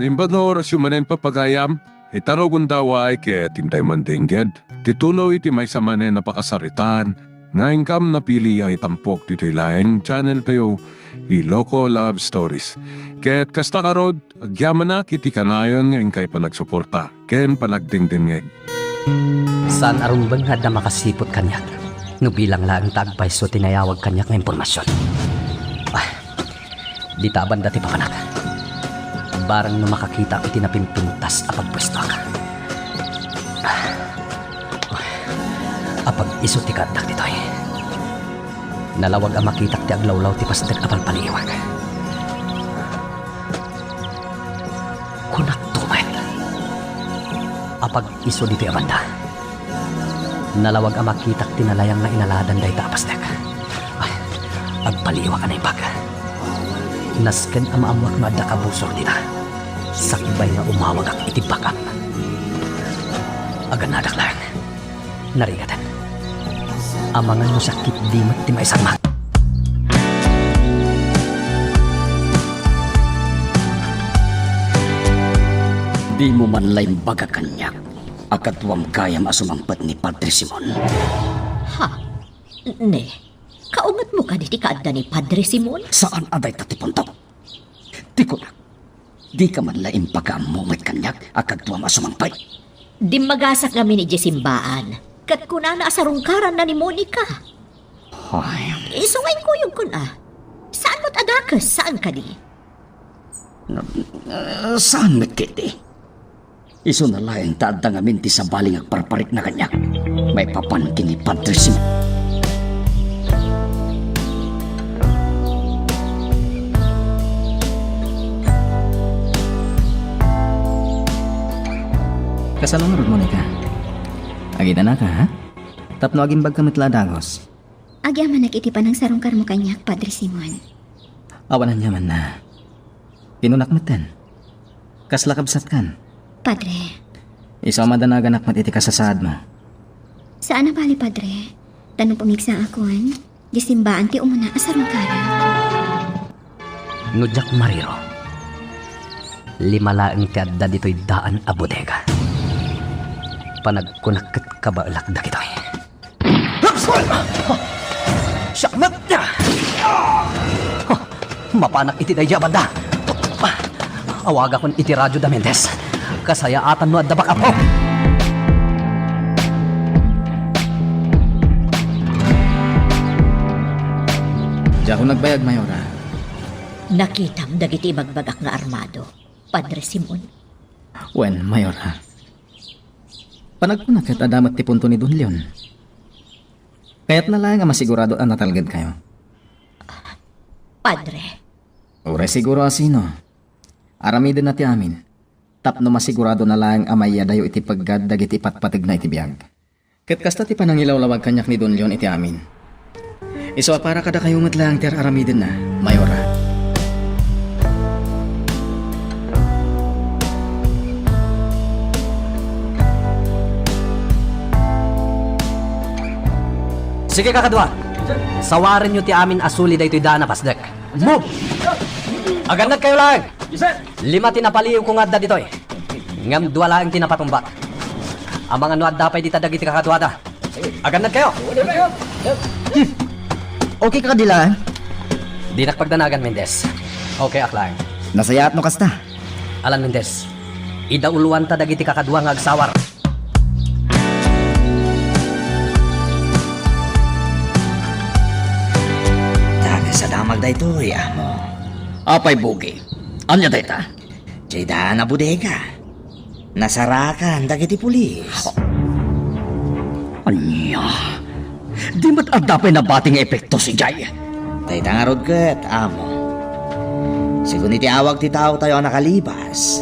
Nimbano oras manen papagayam, itarogon daw ay kaya tintay mandingged. Titulo iti may samanen napakasaritan, nga ingkam napili ay tampok dito ilaeng channel kayo, Iloko Love Stories. Kaya't kasta karod, agyaman na kiti kanayon nga ingkay panagsuporta, ken panagdingdingeg. Saan arumbang nga na makasipot kanyak? No bilang lang tagpay so tinayawag kanyak ng impormasyon. Di taban dati pa kanak. Barang no makakita iti napimpintas apag pwesto ka. Apag iso ti kadak ditoy. Nalawag ang makitak ti aglawlaw ti pasdag apal paliwag. Kunak tumet. Apag iso dito'y abanda. Nalawag ang makitak tinalayang na inaladan dahi tapastek. Agpaliwa ka na ibag. Nasken ang maamwak nga da kabusor nila. Sakibay nga umawag ang itibakam. Aganadak lang. Narigatan. Amangan mo sakit di mat ti maisang mak. Di mo man lain baga kanyak. Akatwam kayam asumangpat ni Padre Simon. Ha? Ne, kaunat mo ka di kaadda ni Padre Simon? Saan aday tatipuntok? Di ko na. Di ka man lain pagkaamumit kanyak akatwam asumangpay. Di magasak kami ni Jesimbaan. Kat kuna na asarungkaran na ni Monica. Ay, Isungay ko yung kuna. Saan mo't adakas? Saan ka di? saan nagkiti? Iso na laing taadda nga minti sa baling agparparik na kanyak. May papankin ni Padre Simon. Kasalong rod, Monica. Agita na ka, ha? Tapno aging bag kamit ladagos. Agyaman nag-itipan ng sarungkar mo kanyak, Padre Simon. Awanan niya man na. Pinunakmatan. Kaslakabsat kan. Padre, Isaw madanagan akmat iti kasasad mo. saan na bali, Padre? Tanong pumigsa akon. Jisimbaan ti umuna asarungkara. Nudyak Mariro. Limalaang tiadda dito'y daan a bodega. Panagkunakit kabalak da kito'y. Syamat niya! Mapanak iti day banda. Awaga kon iti radyo da Mendez. Kasayaatan no at dabak apo. Diya ko nagbayag, Mayora. Nakitam dagiti bagbagak nga armado. Padre Simon. Wen, Mayora. Panagpunakit adamat ti punto ni Don Leon. Kaya't na lang nga masigurado ang natalgad kayo. Padre. Ure siguro asino. Aramidin na ti amin. Tapno masigurado na lang amaya dayo iti paggad dagiti patpatig na iti biyag. Ket kasta ti panangilawlawag kanyak ni Don Leon iti amin. Iso para kada kayo lang ter aramidin na, Mayora. Sige kakadwa. Sawarin nyo ti amin asuli da ito'y daan na pasdek. Move! Agad kayo lang! 5 tinapaliw kong adda dito'y. Ngam 2 lang tinapatumbat. Ang mga nuadda pa'y di tadag iti kakadwada. Agad kayo! Okay ka kadila, Di nakpagdanagan, Mendez. Okay, aklang. Nasayat no kasta. Alan Mendez, idauluan ta dagiti kakadwa nga agsawar. Taga sa damag da ito, mo. Apay bugi. Anya dayta? Jay da na bodega. Nasarakan dagiti pulis. Anya? Di mat adapay na bating epekto si Jay. Tay nga rod ket, amo. Sigun iti awag ti tao tayo ang nakalibas.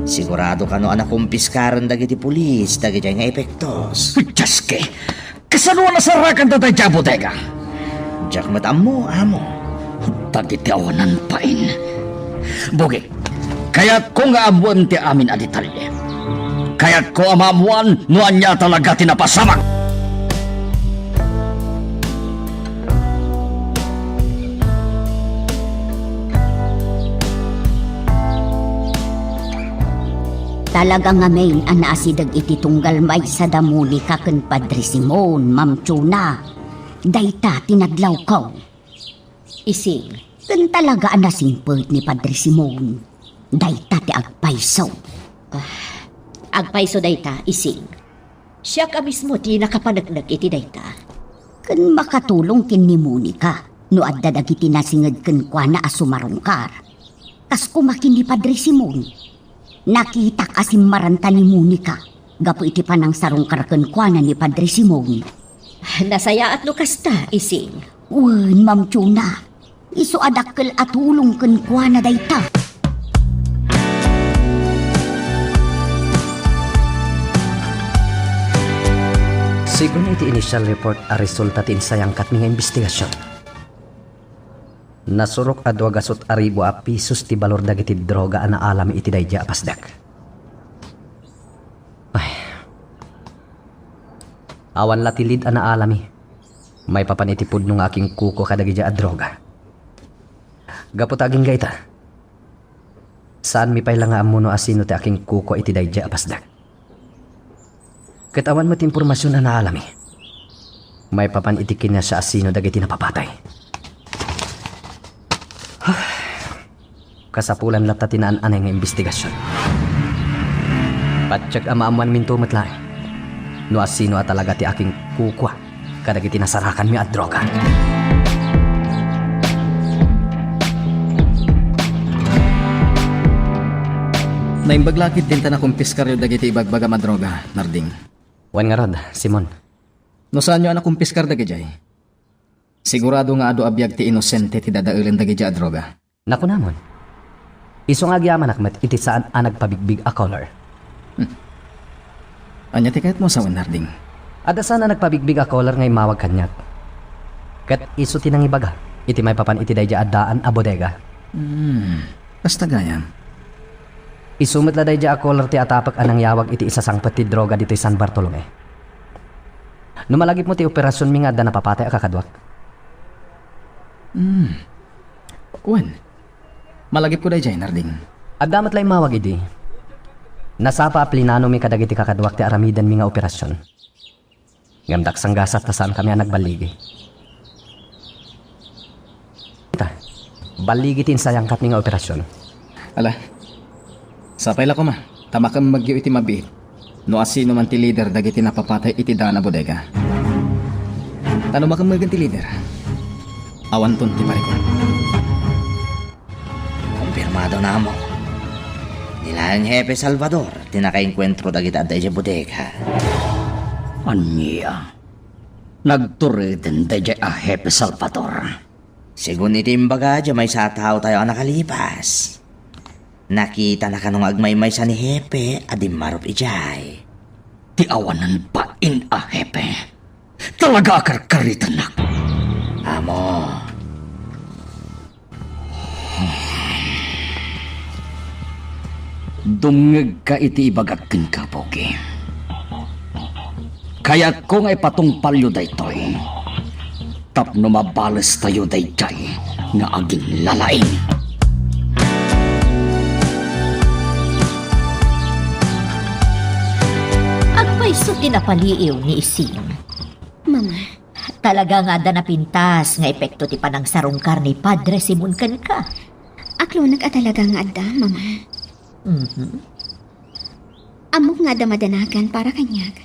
Sigurado ka no anak kumpiskaran dagiti pulis dagiti nga epektos. Jaske, kasano nasarakan ta tayo bodega? Diyak matam mo, amo. Dagiti awanan pain. Bugi, kaya't ko nga abuan ti amin aditalye. Kaya't ko amamuan no anya talaga tinapasamak. talaga nga main ang naasidag iti tunggal may sa damo ni kaken Padre Simon, Ma'am Chuna. Dayta tinadlaw ko. Ising, kan talaga ang nasimpert ni Padre Simon. Dayta ti agpaiso. Agpaiso dayta, ising. Siya ka mismo ti nakapanagnag iti dayta. Kan makatulong kin ni Monica, no adda dagiti nasinged ken kwa na asumarungkar. Kas kumakin ni Padre Simon. Nakita kasim maranta ni Monica. Gapo iti panang sarungkar ken kwa na ni Padre Simon. Nasaya at lukas ta, ising. Wen, Ma'am Chuna. Isu adakkel at tulong ken kwa na dayta. Sigun iti initial report a resulta ti insayangkat nga investigasyon. Nasurok a 200,000 pisos ti balor dagiti droga a naalami iti daydi a pasdak. Ay. Awan la tilid a naalami. May papanitipod nung aking kuko kadagiti a droga. Gapot aging gaita. Saan mi pay lang nga amuno asino ti aking kuko iti daydi a pasdak. Katawan mo ti impormasyon na naalami. May papanitikin na sa asino dagiti napapatay. Kasapulan lata tinaan-anay nga investigasyon. Patsyag amaamuan minto matlae. No asino at talaga ti aking kukwa kadagiti nasarakan mi at droga. Naimbaglakit din ta na kumpiskaryo dagiti ibagbaga madroga, Narding. Wan nga rod, Simon. No saan nyo anak kumpiskar dagijay? Sigurado nga ado abiyag ti inosente ti dadailan dagiti a droga. Naku namon. Iso nga agyaman akmet iti saan a nagpabigbig a color. Anya ti kahit mo sa Narding. Ada sana nagpabigbig a color ngay mawag kanyak. Kat iso tinang ibaga. Iti may papan iti daydi adaan a bodega. Basta ganyan. Isumit la daydi a color ti atapak anang yawag iti isasangpet ti droga dito San Bartolome. Numalagip mo ti operasyon mi nga da napapatay a kakadwak. Wen, malagip ko dayjay, Narding. Adamat lay mawag idi. Nasapa aplinano mi kadagiti kakadwak ti aramidan mi nga operasyon. Ngamdak sanggasat ta saan kami ang nagbaligi. Baligi tin sayangkat mi nga operasyon. Ala, sapay la ko ma. Tama kang magyo iti mabiit. No asino man ti leader dagiti napapatay iti daan a bodega. Tano makang magan ti leader? Awan ton ti pare ko. Kumpirmado na mo. Nilang Hepe Salvador, tinakainkwentro dagiti aday sa bodega. Anya, nagturitin dayjay a Hepe Salvador. Sigun iti imbaga, dya may sa tao tayo ang nakalipas. Nakita na kanong agmaymay sa ni Hepe, adim marup ijay. Ti awanan pa in a Hepe. Talaga akarkaritan na. Amo, Dungeg ka iti ibagakin ka, Pogi. Kaya't kung ay patungpalyo daytoy, tapno mabalas tayo dayjay nga aging lalaing. Agpaiso tinapaliiw ni Ising. Mama, Talaga nga da napintas nga epekto ti panang sarungkar ni Padre Simon ken ka. aklo nag-atalaga nga adda, mama. Amok nga adda madanagan para kanyag.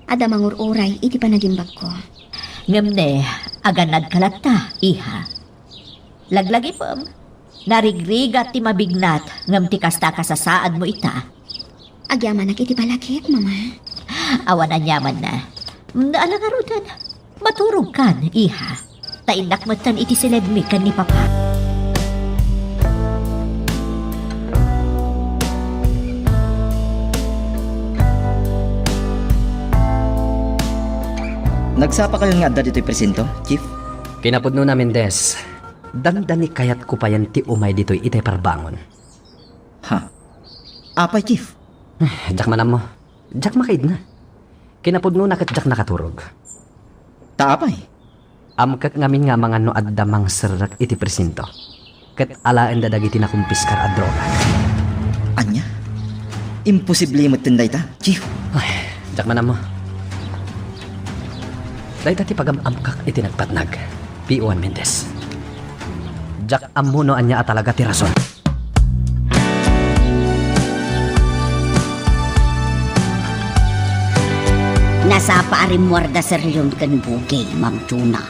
Adda mangururay, iti panagimbag ko. Ngemne, aganad kalata, iha. Laglagi pom, narigrigat ti mabignat, ngem ti kasta kasasaad mo ita. Agyaman na iti balakip, mama. Awanan yaman na. Naalangarudan, maturog kan, iha. Tainak matan iti sinedmi kan ni Papa. nagsapa kayo nga adda dito'y presinto, Chief? Kinapudno namin des. Dandani kayat ko pa yan ti umay dito'y itay parbangon. Ha? Apay, Chief? Jak manam mo. Jak makaid na. Kinapudno na kat jak nakaturog. Taapay? Amkak ngamin nga mga no addamang serak iti presinto. Kat alaan dadag iti nakumpiskar a droga. Anya? Imposible mo tinday ta. Chiyo. Ay, jak manam mo. Dahil tati pagamamkak itinagpatnag. P.O. Mendez. Jak amuno anya talaga ti rason. Nasa paarim muarda sa riyon kan bugay, Ma'am Chuna.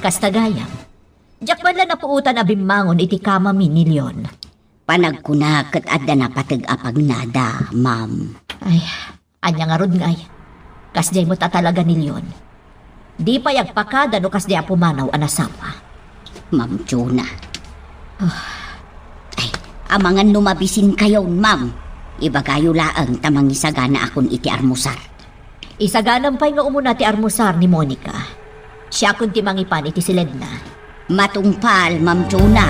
Kastagayam. Diyak man lang napuutan abimmangon iti kama minilyon. Panagkuna kat adda na patag-apag nada, Ma'am. Ay, anya nga rod ngay. Kasjay mo ta talaga nilyon. Di pa yagpakada no kasjay pumanaw anasawa. Ma'am Chuna. Ay, amangan lumabisin kayo, Ma'am. Ibagayo laang tamang isagana akon iti armusar. Isaganam pa'y nga umuna ti armusar ni Monica. Siya kun ti mangipan iti siledna. Matungpal, Ma'am Chuna.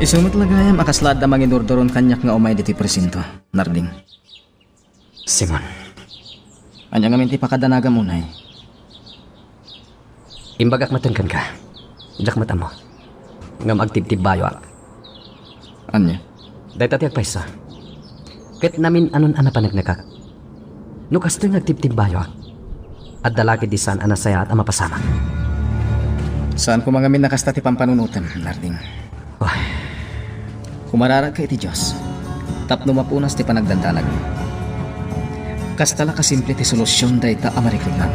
Isumot lagayam akaslad na mangidordoron kanyak nga umay diti presinto, Narding. Simon, Anya nga minti pakadanaga munay. imbagak matungkan ka. Jak mata mo. Nga magtibtib bayo ak. Anya? Dahil tati agpaisa. Ket namin anon ana panagnakak. No kasto nagtibtib bayo ak. At dalaki di saan anasaya at amapasama. Saan ko mga min nakasta ti pampanunutan, Narding? Oh, Kumararag ka iti Diyos. Tapno mapunas ti panagdandanag. Kastala kasimple ti solusyon day ta amarikligan.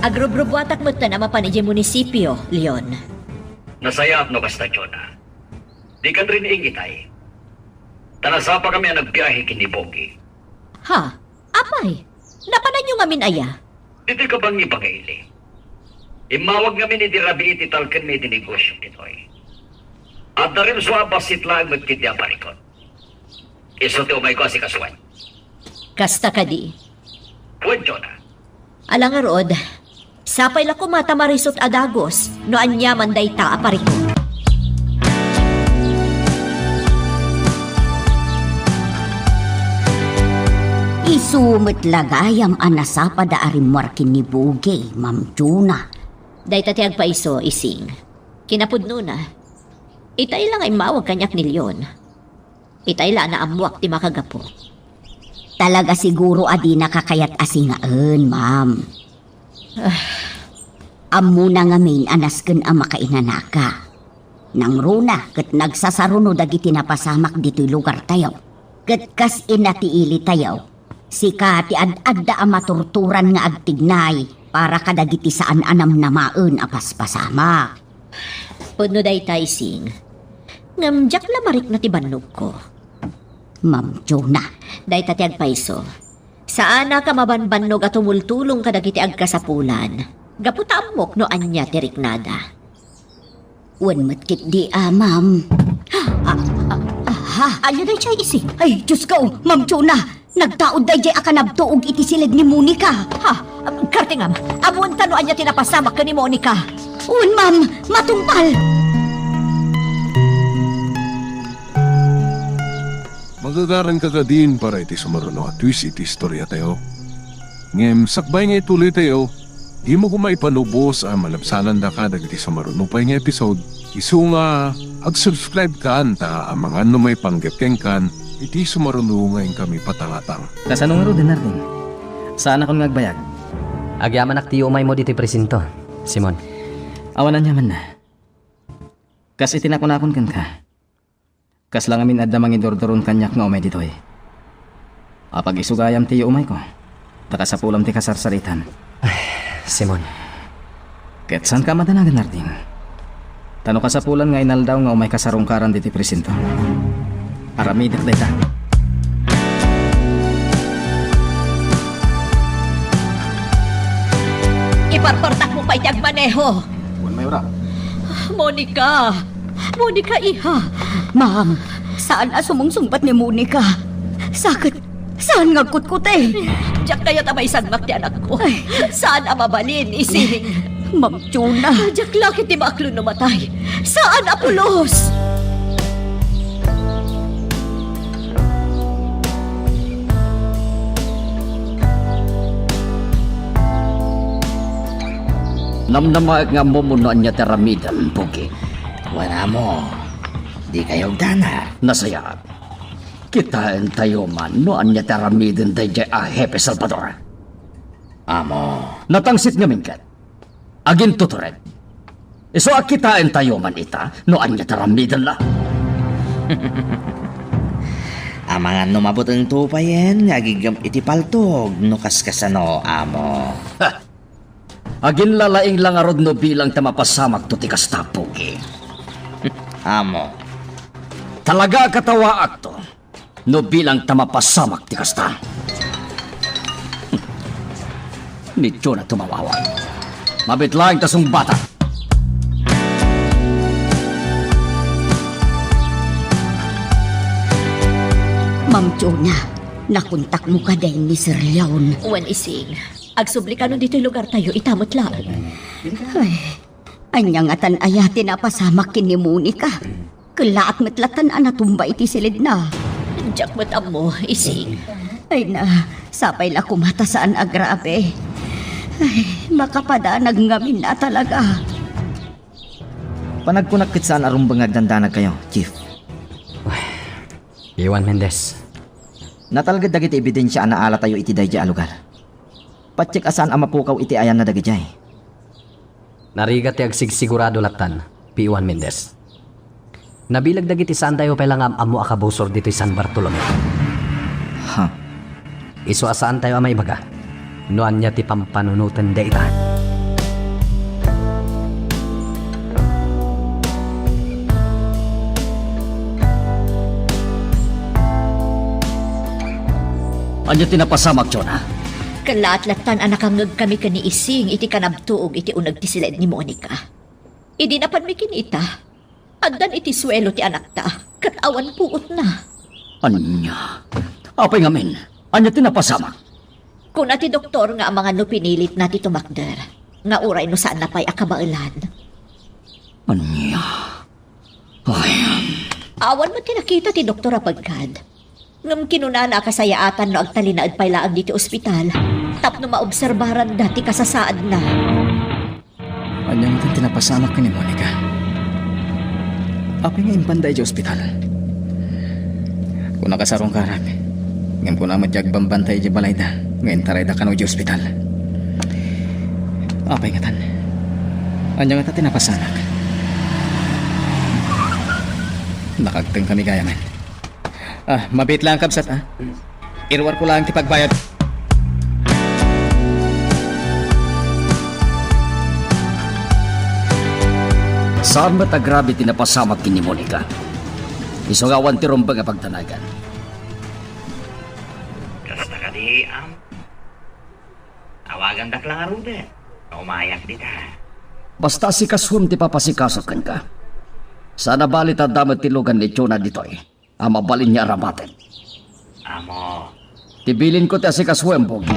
Agrobrobuatak mo ta na mapan iti munisipyo, Leon. Nasayap no kasta Jonah. Di kan rin ingitay. Tanasapa kami ang nagbiyahe kini Bogi. Ha? Apay? Napanan nyo ngamin aya? Dito ka bang ipagaili? Imawag kami ni Dirabi iti talken may dinegosyo kitoy. At darim suwabas sitlaag magkiti ang parikot. Iso ti umay ko si kasuwan. Kasta ka di. Puwan Jonah. Alang arod, sapay la ko mata marisot adagos, no anya manday ta apariko. Isumot lagayam anasapa da arimwarkin ni bugay, Ma'am Chuna. Day tatiag pa iso, ising. Kinapudno na. Itay lang ay mawag kanyak ni Leon. Itay lang na amuak ti makagapo. Talaga siguro adi nakakayat asingaan, Ma'am. Amu na ngamin anasken ang makainanaka. Nang runa, kat nagsasarunod dagiti napasamak dito'y lugar tayo. Kat kas inatiili tayo. Sika ti ad-adda ang maturturan nga agtignay para kadagiti saan anam namaen apaspasamak. Pudno day ta ising. Ngamjak lamarik na ti bannog ko. Ma'am Jonah, Day tatiag pa iso. Saan na ka mabanbannog at tumultulong kadagiti agkasapulan. Gaputa amok no anya ti riknada. wan matkit di Ma'am. Anya day siya ising. Ay, Diyos ko, Ma'am Jonah! Nagtaod day jay akanabtuog iti silid ni Monica. Ha? Kartingam, amuan tano anya tinapasamak ka ni Monica. Un, Ma'am, matungpal! Magagaran ka ka din para iti sumaruno at twist iti istorya tayo. Ngem, sakbay nga ituloy tayo. Di mo kumaipanubos ang malabsanan da ka dagiti sumaruno pa nga episode. Isu nga, ag-subscribe ka ta ang mga ano may panggapkeng kan iti sumaruno ngayon kami patangatang. Kasanong nga ro din, Narding? Saan akong ngagbayag? agyaman ak ti umay mo dito'y presinto, Simon. Awanan niya man na. Kas itinakon-akon kan ka. Kas lang amin adda mangidordoron kanyak nga umay ditoy. Apag isugayam tiyo umay ko. Takasapulam ti kasarsaritan. Simon, Ket saan ka madanagan, Narding? Tano kasapulan nga inaldaw nga umay kasarungkaran diti presinto. Aramidak deta. Iparpartak mo pa itag maneho. Buwan may ura. Monica! Monica, iha! Ma'am, saan asumungsumpat ni Monica? Sakit, saan ngagkut-kute? Diyak kaya tamay sagmak ti anak ko. Saan ang mabalin, ising? Ma'am Jonah, Diyak lakit ti maaklo namatay. Saan apulos? Namnamaag nga mo muna niya teramidan, Pugi. Wala mo. Di kayo dana. Nasaya. Kitain tayo man no anya teramidan day jay Hepe Salvador. Amo. Natangsit nga mingkat. Agin tutured. Iso akitain tayo man ita no anya teramidan la. Amangan numabot ang tupayen, agigam iti paltog, no kaskasano, amo. Agin lalaing lang arod no bilang tamapasamak to ti kasta, Pugi. Amo. Talaga katawaak to. No bilang tamapasamak ti kasta. Nityo na tumawawa. Mabitlaing tasong bata. Ma'am Chona, nakontak mo ka dahil ni Sir Leon. Wan Ising, agsubli ka nun dito'y lugar tayo, itamot lang. Ay, anya nga tan ayati na pasamak kini Monica. Kalaat matlatan anatumba iti silid na. Diyak matam mo, Ising. Ay na, sapay la kumata saan agrabe. Ay, makapadanag ngamin na talaga. Panagkunakit saan arumbang agdandanag kayo, Chief. Iwan Mendez. Natalgad dagiti ebidensya na ala tayo iti dayjay a lugar. Patsik asan ang mapukaw iti ayan na dagijay. Narigat ti agsigsigurado latan, P1 Mendez. Nabilag dagiti saan tayo pelang amo akabusor dito San Bartolome. Ha? Iso asaan tayo amay baga. Noan niya ti pampanunutan da ita. Anya tinapasamak, Jonah. Kalaat-latan anakangag kami ka ni Ising, iti kanabtuog iti unag ti silid ni Monica. Idi napan mi kinita. Addan iti suelo ti anak ta, katawa puot na. Anya? Apay ngamin, anya tinapasamak. Kung ati doktor nga ang mga no pinilit na ti tumakder, nga uray no saan napay akabailan. Anya? Ay, Awan mo tinakita ti doktor apagkad. Ngam kinunana kasayaatan no agtalinaad pay laang diti ospital. Tapno maobserbaran dati kasasaad na. Anya nga tinapasamak ka ni Monica. Apay nga impanday di ospital. Kung nakasarong karak, ngayon ko na madyag bambantay di balayda, ngayon taray da ka no di ospital. Apay nga tan. Anya nga tinapasamak. Nakagteng kami gaya man. Mabit lang kabsat Irwar ko lang ti pagbayad. saan ba't agrabe tinapasamak kini Monica? Isugawan ti rumbang nga pagtanagan. Kasta ka di, Awagan dak lang arude. Umayak di ta. Basta si kasum ti papasikasok kan ka. Sana balit at damat tilugan ni Chona ditoy. Ang mabalin niya aramatin. Amo. Tibilin ko ti asikaswembog.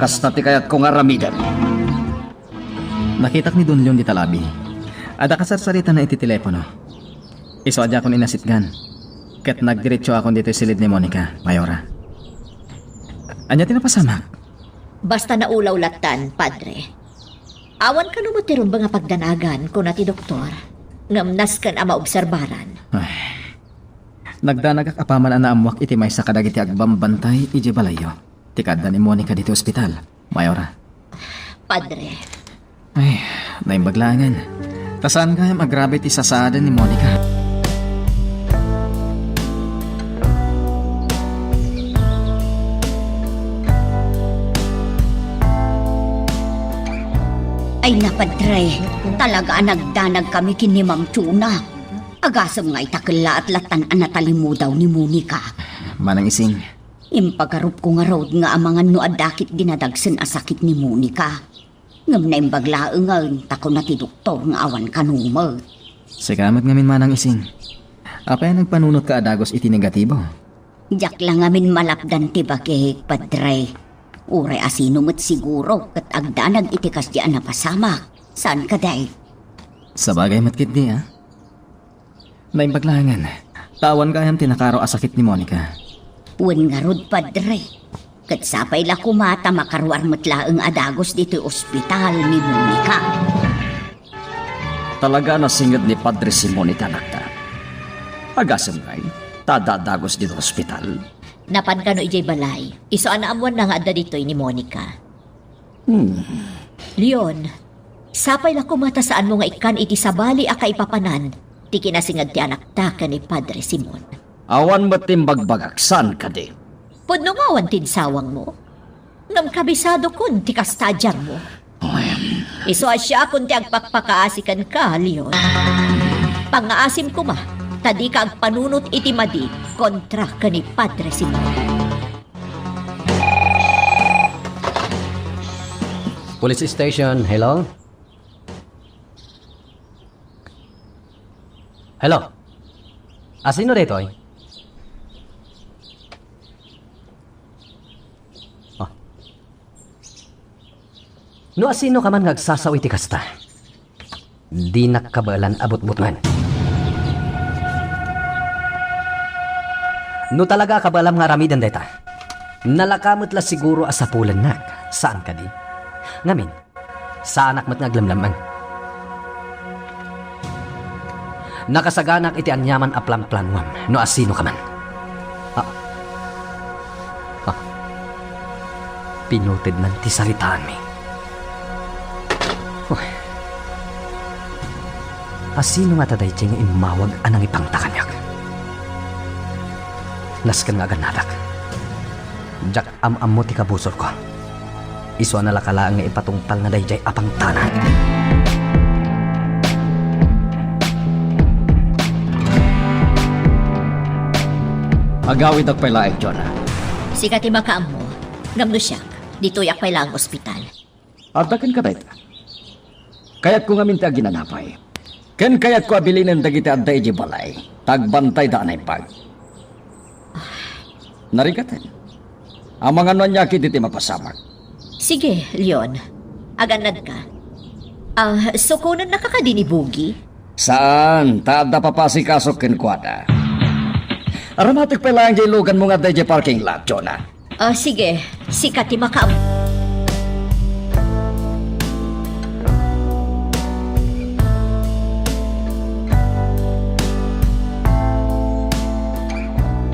Kasta ti kayat kong aramidan. Nakitak ni Don Leon di Talabi. Ada kasarsarita na iti telepono. Iso adya akong inasitgan. Ket nagdiretso akong dito silid ni Monica, Mayora. Anya tinapasamak? Basta naulaw latan, padre. Awan ka no mo ti rumbang nga pagdanagan kung nati doktor. Ngamnas kan ama obserbaran. Nagdanagak apaman na amwak iti may sa kadagiti agbambantay iti balayo. Tikadda ni Monica dito ospital, Mayora. Padre, Ay, naimbaglangan. Tasaan kayam agrabe ti sasada ni Monica. Ay napadre, talaga nagdanag kami kini Ma'am Chona. Agasam nga itakla at latan anatalimu daw ni Monica. Manang Ising, Impagarup ko nga road nga amangan no adakit dinadagsen asakit ni Monica. Ngam na imbaglaengan tako na ti doktor nga awan kanuma. sikamat ngamin Manang Ising. Apay nagpanunot ka adagos iti negatibo? Diyak lang amin malapdan ti bagay, padre. Ure asino mo't siguro kat agdanag itikas di napasama. Saan ka day? Sa bagay matkit di Naimbaglangan. Tawan kayam tinakaro asakit ni Monica. Wen nga rod, padre. Kat sapay la kumata makarwar matlaang adagos dito ospital ni Monica. Talaga nasingad ni Padre Simon iti anak ta. Agasam ngay, tadadagos dito ospital. Napan ka no ijay balay. Iso anaamuan na nga adda ditoy ni Monica. Leon, sapay la kumata saan mo nga ikan iti sabali a kaipapanan. Ti kinasingad ti anak ta ka ni Padre Simon. Awan mo timbagbagak, saan ka di? Pudno nga awan tinsawang mo. Ngam kabisado kun ti kastadyang mo. Iso asya kun ti agpakpakaasikan ka, Leon. Pangaasim ko ma, tadi ka agpanunot iti madi kontra ka ni Padre Simon. Police station, hello? Hello? Sino dito eh? Oh. No asino ka man ngagsasaw iti kasta? Di nakabalan abot-butman. No talaga kabalam nga ramidan deta. Nalakamot la siguro asapulan nak. Saan ka di? Ngamin, sa anak mat ngaglamlaman. Nakasaganak iti anyaman aplam-planwam, no asino ka man. Pinutid man ti saritaan mi. Asino nga taday nga imawag anang ipangtakanyak. Naskan nga ganadak. Jak am mo ti kabusor ko. Iso na lakala nga ipatungpal nga dayjay apang tanan. Agawid ak palaig, Jonah. Sikati makaam mo, ngamno siya, dito yak pala ang ospital. Abdakan ka ba ito? Kaya't ko nga minta ginanapay. Ken kaya't ko abilinan dagiti adda iji balay. Tagbantay da anay pag. Narigatan. Ang mga nanyakit iti mapasamak. Sige, Leon, aganad ka. Sukunan na kakadinibugi? Saan? Taadda papasikasok ken kwada. Aramatik pa lang jay lugan mo nga dayjay parking lot, Jonah. Sige, sikati makaam.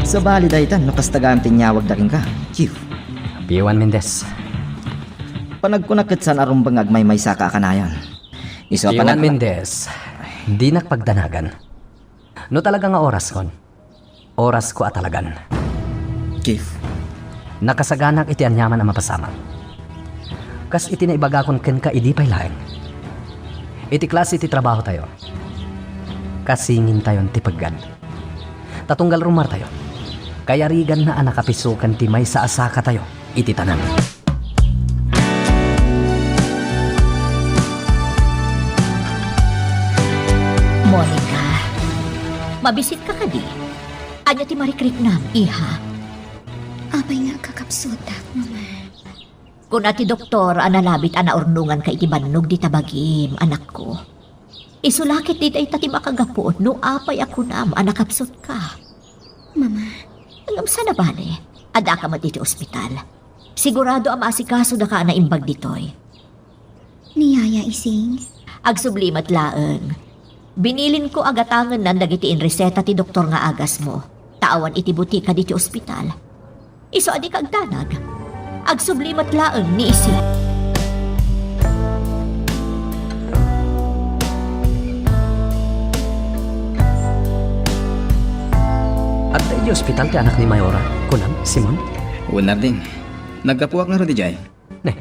Sa bali daytan, nakastagaan tinyawag da rin ka. Chief, Piwan Mendez. panagkunakit san arumbang agmay may saka kanayan. Isa Piwan Mendez. Di nakpagdanagan. No talaga nga oras kon. Oras ko atalagan. Chief, Nakasaganak iti anyaman ang mapasama. Kas iti naibaga kon ken ka idi pay laeng. Iti klase iti trabaho tayo. Kasingin tayon ti paggad. Tatunggal rumar tayo. Kaya rigan na anakapisukan ti may sa asaka tayo. Iti tanan. Monica, mabisit ka kadi. Anya ti marikrik nam, iha. Apay nga kakapsutak, mama. Kung ati doktor, analabit anaurnungan ka iti bannog di tabagim, anak ko. Isulakit di tayo tati makagapuon, no apay ako nam, anakapsot ka. Mama, Alam sana bale, ada ka mat iti ospital. Sigurado ang masikaso na ka na imbag ditoy. niyaya ising. Agsublimat laeng. Binilin ko agatangan nan dagiti in reseta ti doktor nga agas mo. Taawan iti butika diti ospital. Iso adi kagdanag. Agsublimat laeng ni isi. At iti ospital ti anak ni Mayora. Kunam, Simon? Unar din. Nagkapuak nga ro di jay. Ne.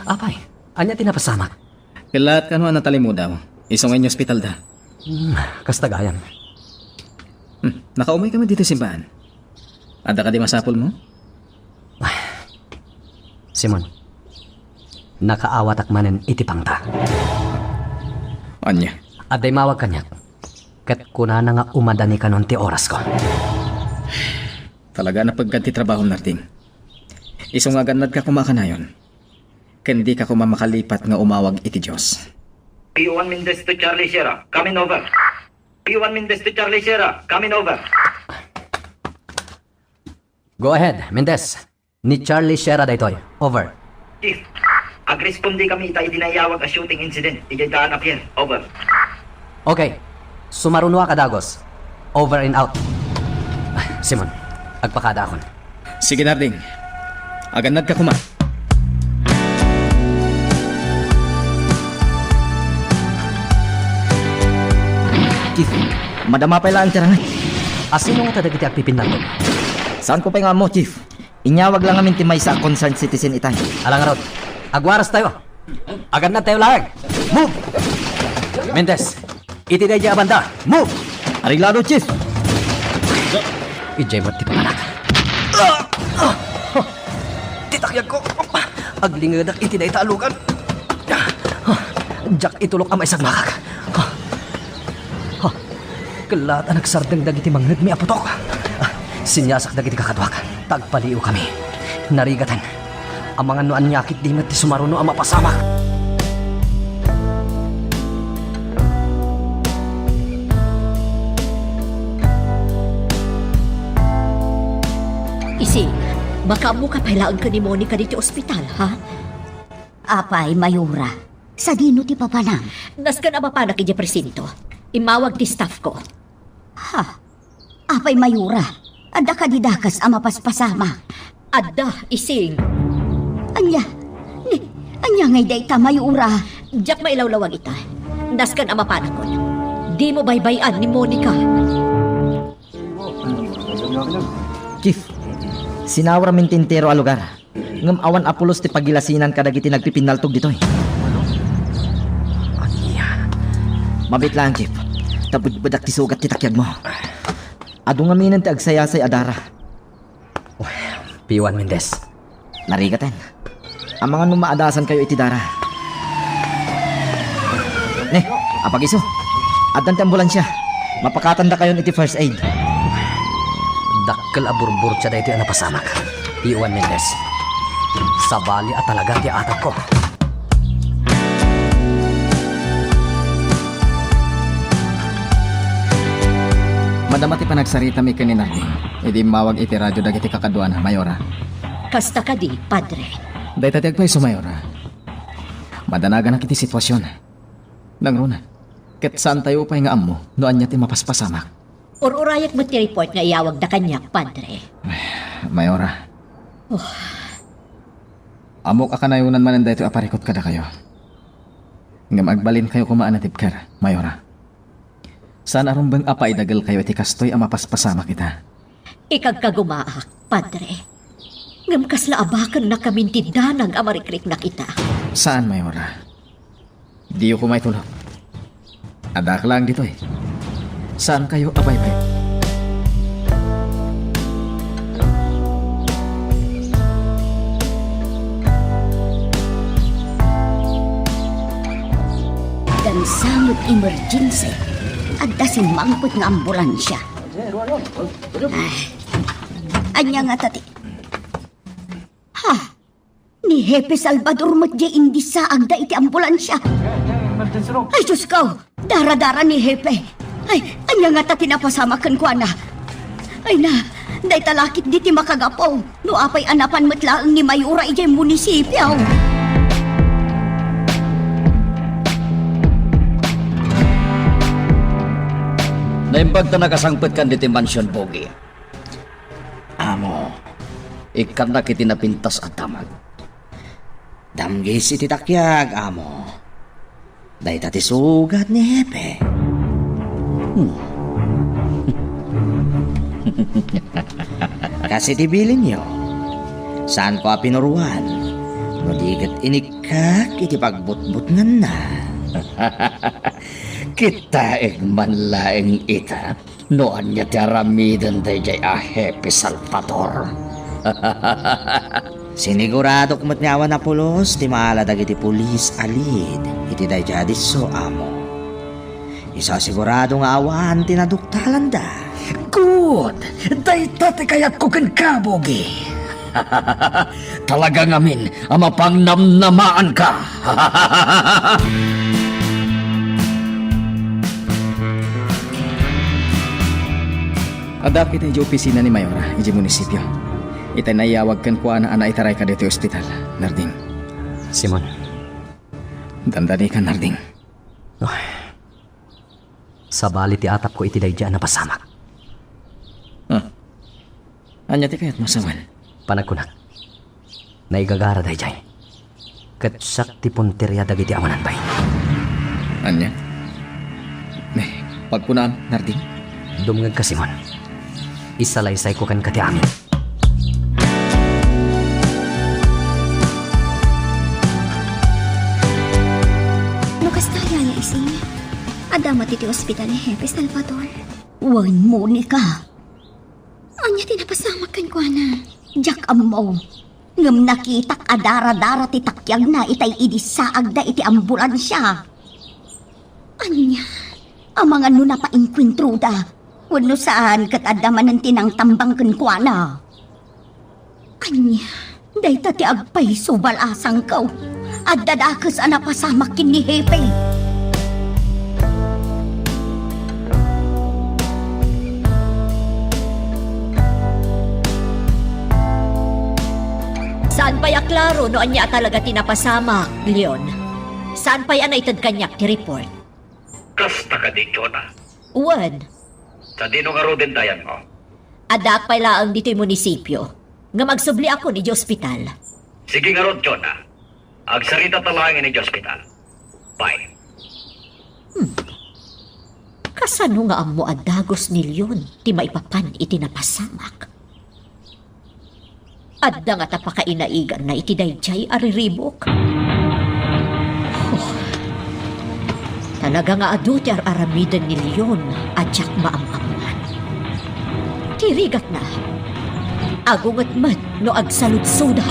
Apay, anya tinapasamak. Pilat ka no natali mo daw. Isong ang hospital da. Kastagayan. Nakaumay ka man dito simbahan. Ada ka di masapol mo? Simon, nakaawat akmanen iti pangta. Anya? Aday mawag kanyak. Kat kuna na nga umadani ka nun ti oras ko. Talaga na pagganti trabaho narting. Isong nga ganad ka kumakanayon. Kendi ka kumamakalipat nga umawag iti Diyos. P1 Mendez to Charlie Sierra, coming over. P1 Mendez to Charlie Sierra, coming over. Go ahead, Mendez. Ni Charlie Sierra daytoy. Over. Chief, agrespondi kami tayo dinayawag a shooting incident. Ijay daan up here. Over. Okay. Sumarunwa ka dagos. Over and out. Simon, agpakada akon. Sige, Narding. Agad ka kuma. Chief, madama pa lang ang tirangan. Asino nga tadagiti agpipindan to? Saan ko pa nga mo, Chief? Inyawag lang amin timay sa concerned citizen itay. Alang rod. Agwaras tayo. Agad na tayo lang. Move! Mendez, itiday di abanda. Move! Ariglado, Chief! Ijay mo ti panganak. Titakyag ko. Aglingadak itiday talukan. Jack itulok amay sa makak. Kalat anak sardeng dagiti mangnag mi aputok. Sinyasak dagiti kakadwak. Tagpaliw kami. Narigatan. Ang mga nuan nyakit di ti sumaruno ang mapasamak. Ising, baka mo kapailaan ka ni Monica dito ospital, ha? Apay, Mayura. Sa dino ti papanang. Nas ka na ba pa nakidya presinto? Imawag ti staff ko. Ha? Apay, Mayura. Ada ka didakas ang mapaspasama. Adda, ising. Anya ngay dayta, Mayura. Diyak mailawlawag ita. Nas ka na mapanakon. Di mo baybayan ni Monica. Chief, sinawar min tintero a lugar. Ngam awan apulos ti pagilasinan kadagiti nagpipinaltog ditoy. Mabit lang, Chief. Tabudbadak ti sugat ti takyag mo. Ado nga minan ti agsayasay adara. Piwan Mendez. Narigatan. Ang mga numaadasan kayo iti dara. Ne, apagiso. Adan ti ambulansya. Mapakatanda kayo iti first aid. Dakkel aburbur siya dahito ang napasamak. Piwan Mendez. Sabali at talaga ti atak ko. Madama ti panagsarita mi kanin Narding. Idi mawag iti radyo dagiti kakaduan, Mayora. Kasta ka di, padre. Dahil tatiag pa iso, Mayora. Madanagan na kiti sitwasyon. Nangruna, ket saan tayo pa nga amo, noan niya ti mapaspasamak. Ururayak mo ti report nga iyawag da kanyak, padre. Mayora. Amok akanayunan manan dahito aparikot kada kayo. Ngam agbalin kayo kumaanatib ker, Mayora. Saan arumbang apay dagal kayo iti kastoy ang mapaspasama kita. Ikagkagumaak, padre. Ngam kasla abakan na kamintidanang amarikrik na kita. Saan, Mayora? Di ko may tulog. Adak lang dito eh. Saan kayo abay-bay? Gansamot emergency. Adda si mangput nga ambulansya. Anya nga tati. Ha? Ni Hepe Salvador matya indi sa agda iti ambulansya. Ay, Diyos ko! Dara-dara ni Hepe. Ay, anya nga tati napasamakan ko na. Ay na, day talakit di ti makagapaw. No apay anapan matlaan ni Mayura ijay munisipyo. Naimbag ta nakasangpet kan diti mansyon, Bogi. Amo, ikan na kiti napintas at tamag. Damgis iti takyag, amo. Day tati sugat ni Hepe. Kasi tibilin nyo, saan ko pinuruan? No digat inikak iti pagbutbut nga na. Kita manlaeng ita, noan niya tiaramidan tayo jay Hepe Salvador. Sinigurado kumat niyawan na pulos, ti maaladag iti pulis alid, iti day jadis so amo. Isa sigurado nga awan, tinaduktalan da. Good! Day tate kayat ko kan kabogi. Talaga ngamin, amapang namnamaan ka. Adak iti iti opisina ni Mayora, iti munisipyo. Itay naiyawag kan kuha na ana itaray ka dito ospital, Narding. Simon, Dandani ka, Narding. sa bali ti atap ko iti dayjaan na pasamak. Anya ti kayat masawan. Panagkunak. Naigagara dayjay. Kat sakti puntirya dagiti awanan bay. Anya? Pagpunaan, Narding. Dumngag ka, Simon. Isalaysay ko kan kati amin. No kastaya niya ising. Adamat iti ospital ni Hepe Salvador. Wan Monica, Anya tinapasamak kan kwa na. jak amaw. Ngam nakitak adara-dara ti takyag na itay idisaag da iti ambulansya. Anya? Amang ano na painkwintruda. Wano saan kat adaman ng tinang tambang kenkwana. Anya? Dayta ti agpay subalasang kaw. At dadakas anapasamak kin ni Hepe. Saan pa klaro no anya talaga tinapasamak, Leon? Saan pa yan itad kanyak ti report? Kasta ka di, Jonah. Uwan, Sa dino nga rodin dayan mo. adak pa laang dito'y munisipyo. Nga magsubli ako ni ospital. Sige nga rod, Jonah. Agsarita talangin ni hospital. Bye. Kasano nga ang mo adagos ni Leon ti maipapan iti napasamak? Adda nga tapakainaigan na iti dayjay ariribok. Oh, talaga nga adu ti aramidan ni Leon at siyak maamamuan. Tirigat na. Agungat mat no agsaludsudat.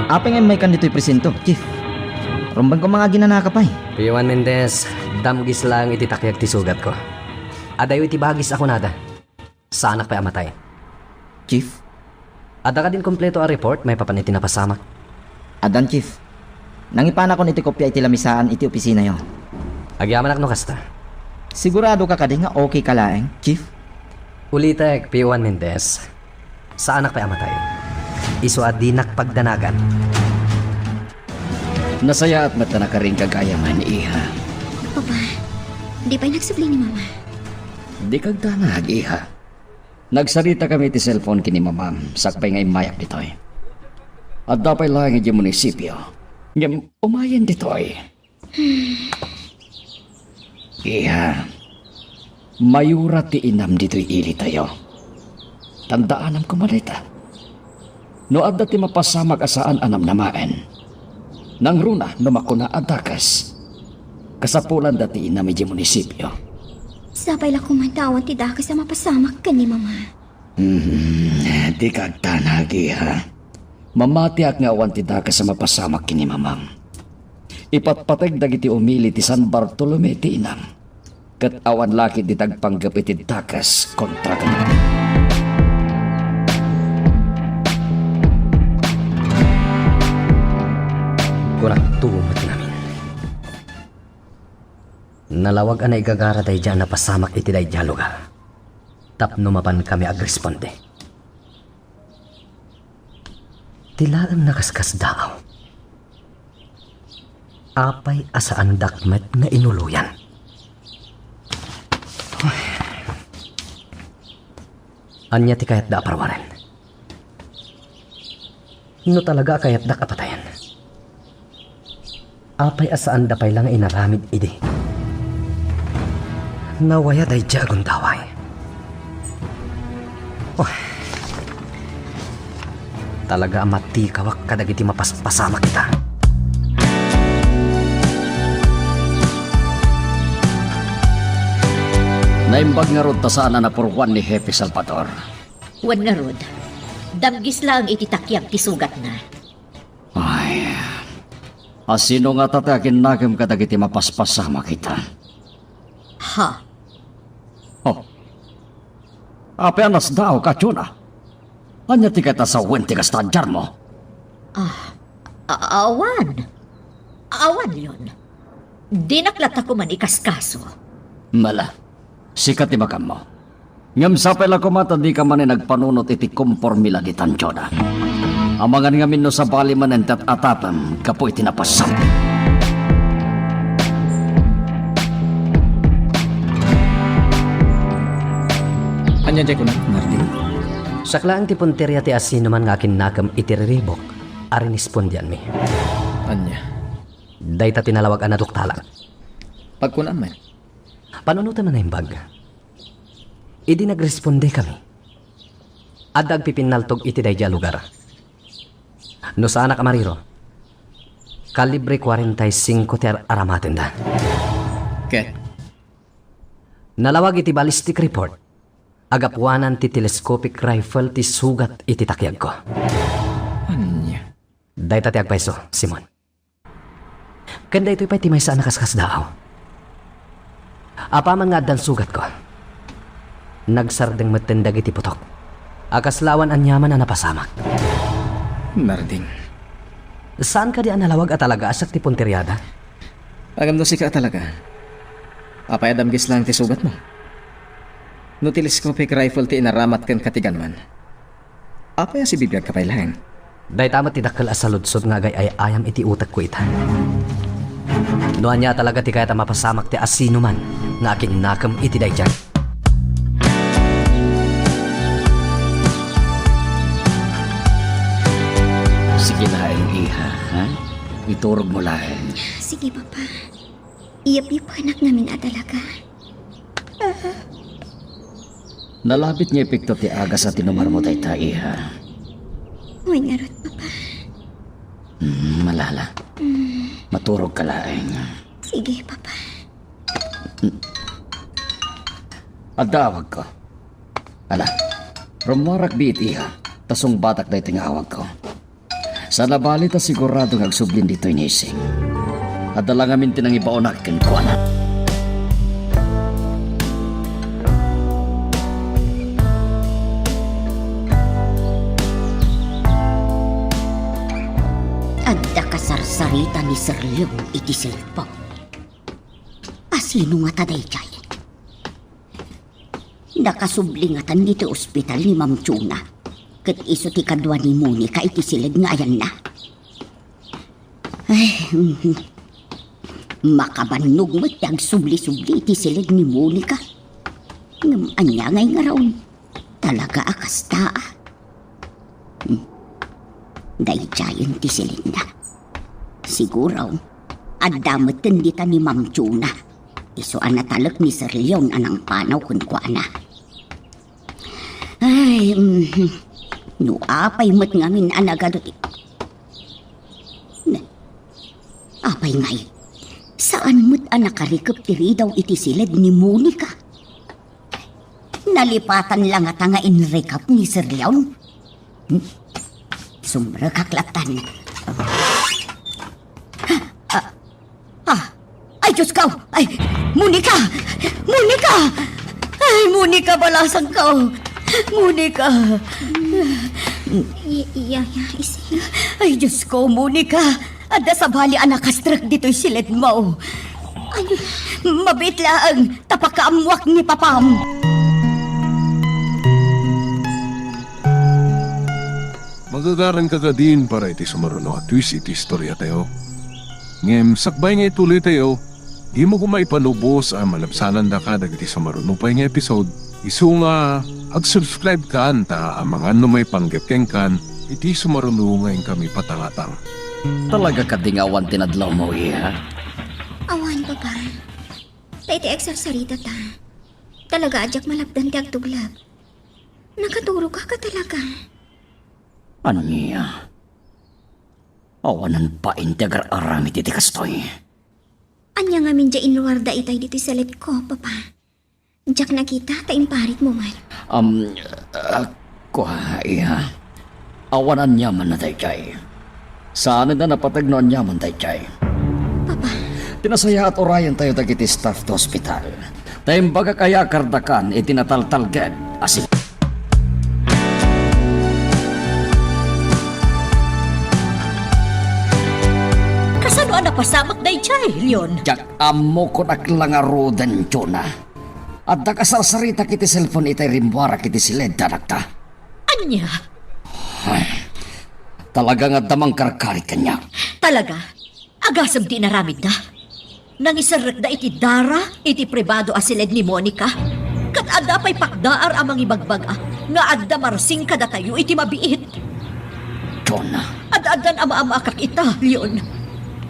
Apeng ay may kandito'y presento, Chief. Rumbang ko mga ginanaka pa eh. Piwan Mendez, damgis lang iti takyag ti sugat ko. Adayo iti bagis ako nada. Sa anak pa amatay. Chief? Ada ka din kompleto a report, may papaniti na pasamak. Adan, Chief. Nangipana ko iti kopya iti lamisaan iti opisina yo. Agyaman ak no kasta. Sigurado ka kadi nga okay ka laeng, Chief? Ulitek, P1 Mendez. Sa anak pa amatay. Iso at dinak pagdanagan. Nasaya at mata na ka rin kagayaman, Iha. Papa, di pa'y nagsubli ni Mama. Di kagdanag, Iha. Nagsarita kami ti cellphone kini mamam, sakpay nga imayak ditoy. At dapay lang iti munisipyo. Ngam umayan ditoy. Iha, mayura ti inam ditoy ili tayo. Tandaanam kumalita. No adda ti mapasamag asaan anam namaen. Nang runa no makuna adakas. Kasapulan dati inam iti munisipyo. Sabay la kumantawan ti daki sa mapasamak ka ni Mama. Di kagtanagi ha. Mamatiak nga awan ti daka sa mapasamak kini mamam. Ipatpateg dagiti umili ti San Bartolome ti inam. Kat awan laki di tagpanggap iti dakas kontra kanila. Kunak tumot namin. Nalawag anay gagara day dyan na pasamak iti day dyan lugar. Tapno mapan kami agresponde. Tilaan nakaskas daaw. Apay asaan dakmet nga inuluyan. Anya ti kayat da aparwaran. No talaga kayat da kapatayan. Apay asaan dapay lang inaramid idi. Nawaya day jagon daway. Oh. Talaga amati kawak kadagiti mapaspasama kita. Naimbag nga rod ta sana na purwan ni Hepe Salvador. Wan nga rod. Damgis lang iti takyag ti sugat na. Ay, asino nga tatakin nagam kadagiti mapaspasama kita. Ha? Oh. Apenas daw ka, Chuna. Anya ti kata sa wenti ka stadjar mo? Awan. Awan yun. Di naklat ako man ikaskaso. Mala, sikat ti makam mo. Ngam sapay lang kumata di ka man nagpanunot iti kompormila di Tanchoda. Amangan ngamin no sa bali man ang atapam, kapoy tinapasam. Anya jay ko na, Nardin. Saklaan ti punteriya ti asino man nga kinakam itiriribok, arin ispondyan mi. Anya. Dayta tinalawag ang naduktalang. Pagkunan man. Panunutan man na yung bag. Idi nagresponde kami. Adag pipinaltog iti dayja lugar. No sana kamariro, kalibre 45 ti aramaten da. Ket. Nalawag iti ballistic report. Agapuanan ti telescopic rifle ti sugat iti takyag ko. Anya. Dayta ti agpaiso, Simon. Kanda ito'y pa'y timay sa nakaskas daaw. Apaman nga dan sugat ko. Nagsardeng matendag iti putok. Akaslawan anyaman na napasamak. Nardin. Saan ka di ang nalawag at talaga asak ti punteryada? Agam no si ka talaga. Apay adam gis lang ti sugat mo. No telescopic rifle ti inaramat kan katiganman. Apay si bibiyag kapay lang. Day tamat ti dakkel asaludsod nga gay ay ayam iti utak ko ita. Noan niya talaga ti kaya ta mapasamak ti asino man nga aking nakam iti dayjan. Sige laeng iha, ha? Iturog mo laeng. Sige, Papa. Iyap-iyap anak namin talaga. Nalapit niya epekto ti aga sa tinumar mo tayo iha. Uy, ngarot, Papa. Malala. Maturog ka laeng. Sige, Papa. Adawag ko. Ala, rumarak biit iha. Tasong batak dahi tingawag ko. Sa nabali ta sigurado ngagsublin dito inising. Adala ngamin tinang ibaunak ken ko anak. Adda kasarsarita ni Sir Leon iti silpo. Asino nga taday jay. Nakasublingatan dito ospital ni Ma'am Chuna. Ket iso ti kadwa ni Monica iti silid nga ayan na. Ay, makabannog mo't ang subli-subli iti silid ni Monica. Ngam anya ngay nga raon. Talaga akasta. Dayjayon ti silid na. Siguro, adamatan dita ni Ma'am Chuna. Iso anatalak ni Sir Leon anang panaw kun kwa na. Ay, no apay mo't ngamin anagadot. Apay ngay, saan mo't anakarikap tiri daw iti silid ni Monica? Nalipatan lang at nga inrekap ni Sir Leon. Sumbra kaklatan. Ay, Diyos ka! Ay, Monica! Monica! Ay, Monica, balasang ka! Monica! Isi. Ay, Diyos ko, Monica! Ada sa bali anakastrak dito'y silid mo. Ay, mabit lang, tapakaamwak ni Papam. Magagaran ka ka din para iti sumaruno at twist iti istorya tayo. Ngem, sakbay nga ituloy tayo, di mo kumaipanubos ang malabsanan da ka dagiti sumaruno pa nga episode. Isu nga, ag-subscribe ka ta ang mga may panggapkeng kan, iti sumaruno ngayon kami patangatang. Talaga kadingawan tinadlaw mo iha. Awan, Papa. Taiti eksarsarita ta. Talaga adyak malabdan ti agtuglab. Nakaturo ka talaga. Ano niya? Awanan pa integar aramid iti kastoy. Anya nga min dya inwarda itay dito sa let ko, Papa. Diyak nakita, taimparit mo man. Kuha iha. Awanan niya man na tayo chay. Saan na napatagnoan niya man tayo chay. Papa. Tinasaya at orayan tayo dagiti staff to hospital. Tayong baga kaya kardakan itinataltalgad asin. Kasano ang napasamak day chay, Leon? Jak amo ko naklangarudan, Chona. At nakasarsarita kiti cellphone itay rimwara kiti siled danakta. Anya? Talaga nga damang karkarit kanya. Talaga? Agasam di naramid na. Nang isarek da iti dara, iti pribado asilid ni Monica. Kat adda pa'y pakdaar amang ibagbag nga adda marsing kada tayo iti mabiit. Donna, Ad-adan ama-ama kak ita, Leon.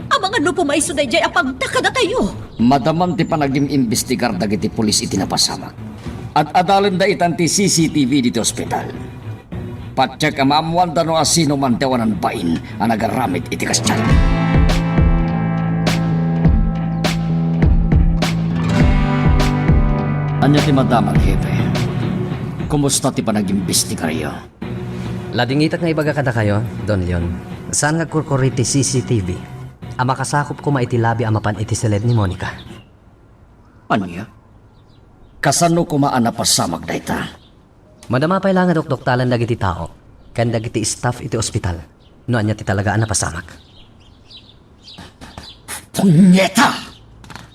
Amang ano pumayso da jay apang takada tayo. madamam ti panagim-imbestigar dagiti pulis iti napasamak. At adalan da itan ti CCTV diti ospital. Patsyak amamuan da no asino man tewanan bain ang nagaramit iti kasyal. Anya ti madamang hepe. Kumusta ti panag-imbestigaryo? Ladingitak nga ibaga kada kayo, Don Leon. Saan nga kurkuri ti CCTV? Ang makasakop ko maiti labi amapan iti silid ni Monica. Anya? Kasano kumaan na pasamag da ita? Madama pa'y lang nga doktalan dagiti tao. Kan dagiti staff iti ospital. No anya ti talagaan na pasamak. Punyeta!